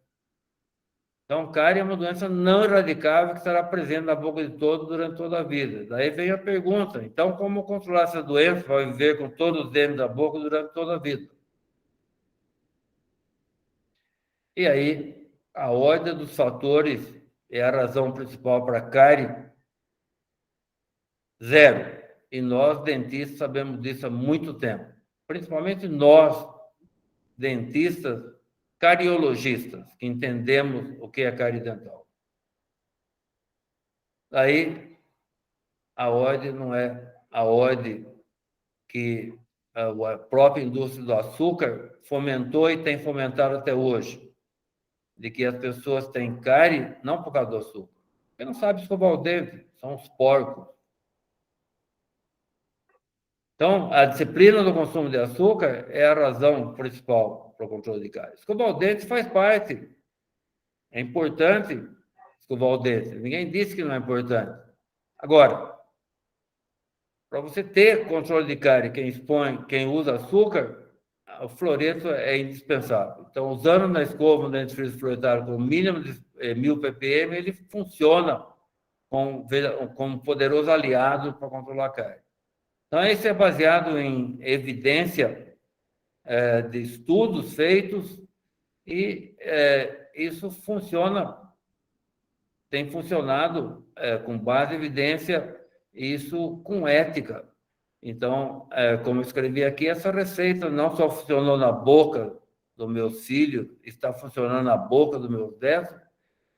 Então, cárie é uma doença não erradicável que estará presente na boca de todos durante toda a vida. Daí vem a pergunta, então, como controlar essa doença para viver com todos os dentes da boca durante toda a vida? E aí, a ordem dos fatores é a razão principal para cárie? 0. E nós, dentistas, sabemos disso há muito tempo. Principalmente nós, dentistas, cariologistas, que entendemos o que é cárie dental. Aí, a ordem não é a ordem que a própria indústria do açúcar fomentou e tem fomentado até hoje, de que as pessoas têm cárie não por causa do açúcar, porque não sabem escovar o dente, são os porcos. Então, a disciplina do consumo de açúcar é a razão principal para o controle de cárie. Escovar o dente faz parte. É importante escovar o dente. Ninguém disse que não é importante. Agora, para você ter controle de cárie, quem usa açúcar, o fluoreto é indispensável. Então, usando na escova um dentifrício fluoretado com o mínimo de 1000 ppm, ele funciona como um poderoso aliado para controlar a cárie. Então, isso é baseado em evidência de estudos feitos e isso funciona, tem funcionado com base em evidência, isso com ética. Então, como eu escrevi aqui, essa receita não só funcionou na boca do meu cílio, está funcionando na boca dos meus dentes,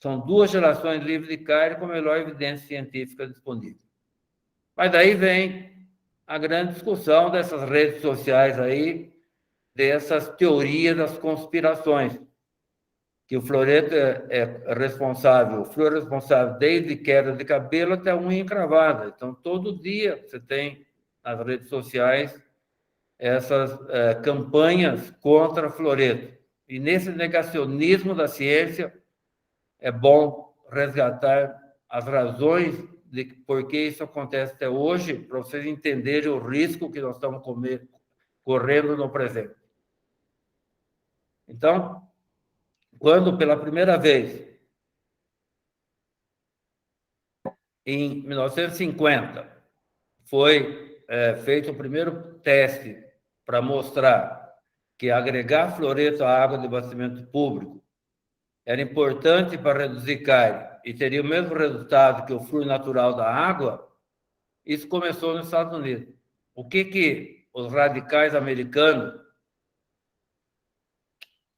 são 2 gerações livres de cárie com a melhor evidência científica disponível. Mas daí vem a grande discussão dessas redes sociais aí, dessas teorias das conspirações, que o fluoreto é responsável, o flúor é responsável desde queda de cabelo até unha encravada. Então, todo dia você tem nas redes sociais essas campanhas contra fluoreto. E nesse negacionismo da ciência, é bom resgatar as razões de por que isso acontece até hoje, para vocês entenderem o risco que nós estamos correndo no presente. Então, quando pela primeira vez, em 1950, foi feito o primeiro teste para mostrar que agregar fluoreto à água de abastecimento público era importante para reduzir cárie e teria o mesmo resultado que o fluxo natural da água, isso começou nos Estados Unidos. O que os radicais americanos,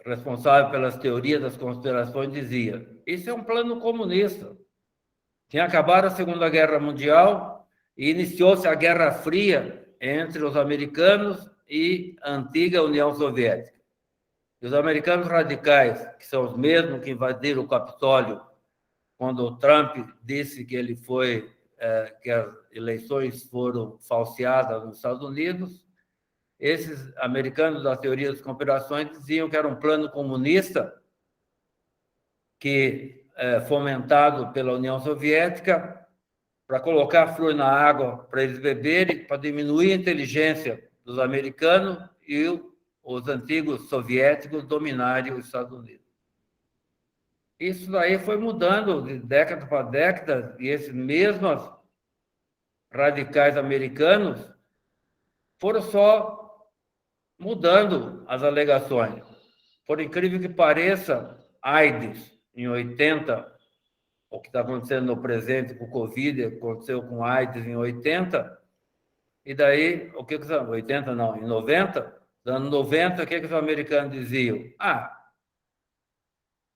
responsáveis pelas teorias das conspirações, diziam? Isso é um plano comunista. Tinha acabado a Segunda Guerra Mundial e iniciou-se a Guerra Fria entre os americanos e a antiga União Soviética. E os americanos radicais, que são os mesmos que invadiram o Capitólio quando o Trump disse que ele que as eleições foram falseadas nos Estados Unidos, esses americanos da teoria das conspirações diziam que era um plano comunista fomentado pela União Soviética para colocar flúor na água para eles beberem, para diminuir a inteligência dos americanos e os antigos soviéticos dominarem os Estados Unidos. Isso daí foi mudando de década para década, e esses mesmos radicais americanos foram só mudando as alegações. Por incrível que pareça, AIDS, em 80, o que está acontecendo no presente com o Covid, aconteceu com AIDS em 80, e daí, o que 80 não, em 90, anos 90, o que os americanos diziam?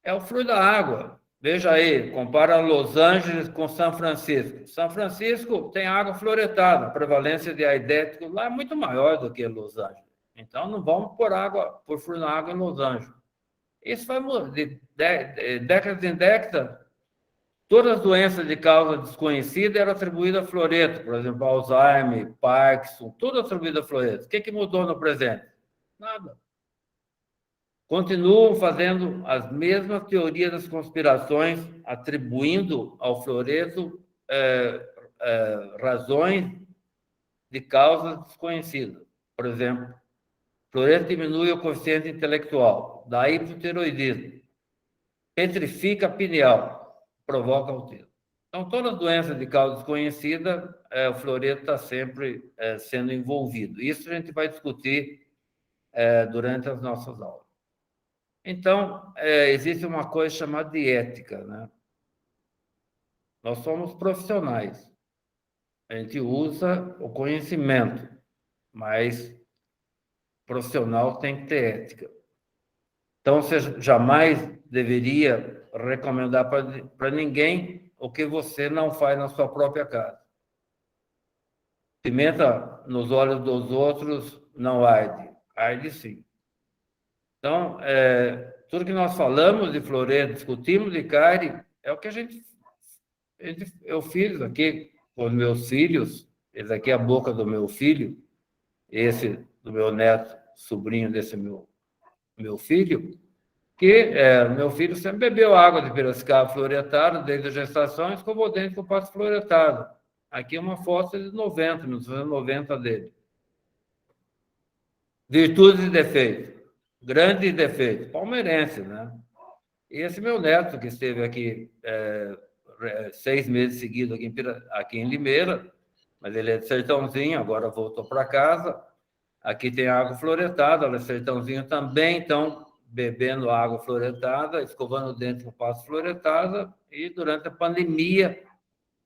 É o fluxo da água. Veja aí, compara Los Angeles com São Francisco. São Francisco tem água fluoretada, a prevalência de aidético lá é muito maior do que Los Angeles. Então, não vamos pôr fluxo na água em Los Angeles. Isso vai de décadas em décadas. Todas as doenças de causa desconhecida eram atribuídas a fluoreto, por exemplo, Alzheimer, Parkinson, tudo atribuído a fluoreto. O que mudou no presente? Nada. Continuam fazendo as mesmas teorias das conspirações, atribuindo ao fluoreto razões de causas desconhecidas. Por exemplo, fluoreto diminui o coeficiente intelectual, dá hipotireoidismo, petrifica a pineal, provoca autismo. Então, todas as doenças de causa desconhecida, o fluoreto está sempre sendo envolvido. Isso a gente vai discutir durante as nossas aulas. Então, existe uma coisa chamada de ética, né? Nós somos profissionais. A gente usa o conhecimento, mas profissional tem que ter ética. Então, você jamais deveria recomendar para ninguém o que você não faz na sua própria casa. Pimenta nos olhos dos outros não arde. Arde sim. Então, tudo que nós falamos de fluoreto, discutimos de cárie, é o que eu fiz aqui com os meus filhos. Esse aqui é a boca do meu filho, esse do meu neto, sobrinho desse meu filho, que meu filho sempre bebeu água de Piracicaba fluoretada, desde a gestação, e escovou o dente com pasta fluoretada. Aqui é uma foto de 1990 dele. Virtudes e defeitos. Grande defeito. Palmeirense, né? E esse meu neto, que esteve aqui 6 meses seguidos aqui em Limeira, mas ele é de Sertãozinho, agora voltou para casa. Aqui tem água fluoretada, ela é Sertãozinho também, então bebendo água fluoretada, escovando o dente com pasta fluoretada, e durante a pandemia,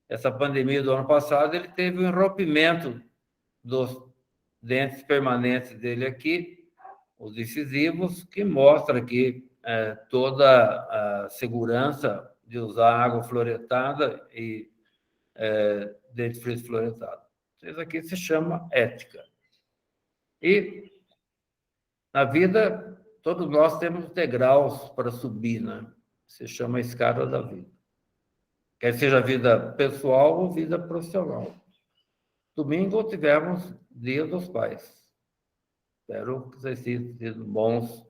essa pandemia do ano passado, ele teve um enrompimento dos dentes permanentes dele aqui, os incisivos, que mostra aqui toda a segurança de usar água fluoretada e dentifrício fluoretado. Isso aqui se chama ética. E na vida, todos nós temos degraus para subir, né? Se chama escada da vida. Quer seja vida pessoal ou vida profissional. Domingo tivemos Dia dos Pais. Espero que vocês tenham tido bons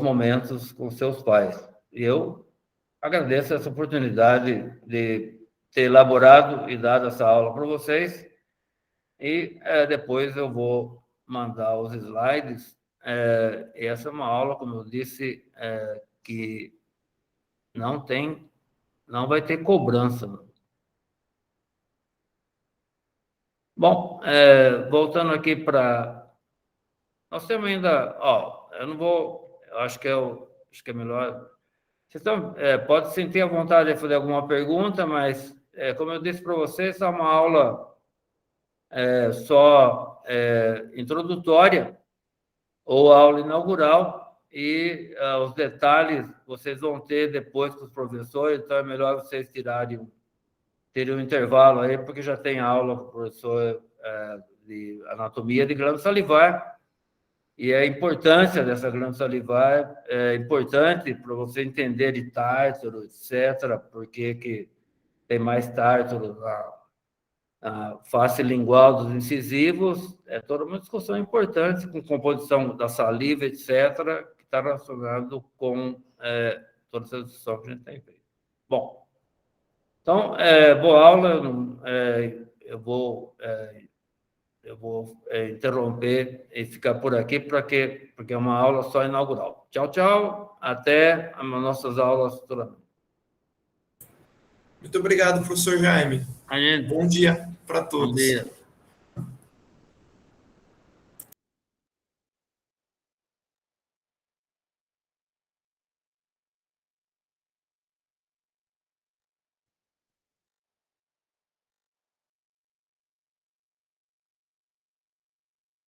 momentos com seus pais. Eu agradeço essa oportunidade de ter elaborado e dado essa aula para vocês. E depois eu vou mandar os slides. Essa é uma aula, como eu disse, que não vai ter cobrança. Bom, voltando aqui para... Nós temos ainda... eu não vou... Eu acho que é melhor... Vocês pode sentir a vontade de fazer alguma pergunta, mas, como eu disse para vocês, é uma aula só introdutória ou aula inaugural, e os detalhes vocês vão ter depois com os professores, então é melhor vocês terem um intervalo aí, porque já tem aula com o professor de anatomia de glândula salivar, e a importância dessa glândula salivar é importante para você entender de tártaro, etc., porque que tem mais tártaro na face lingual dos incisivos, é toda uma discussão importante com composição da saliva, etc., que está relacionado com toda essa discussão que a gente tem feito. Bom, então, boa aula, eu vou interromper e ficar por aqui, porque é uma aula só inaugural. Tchau, tchau, até as nossas aulas futuramente. Muito obrigado, professor Jaime. Bom dia para todos. Bom dia.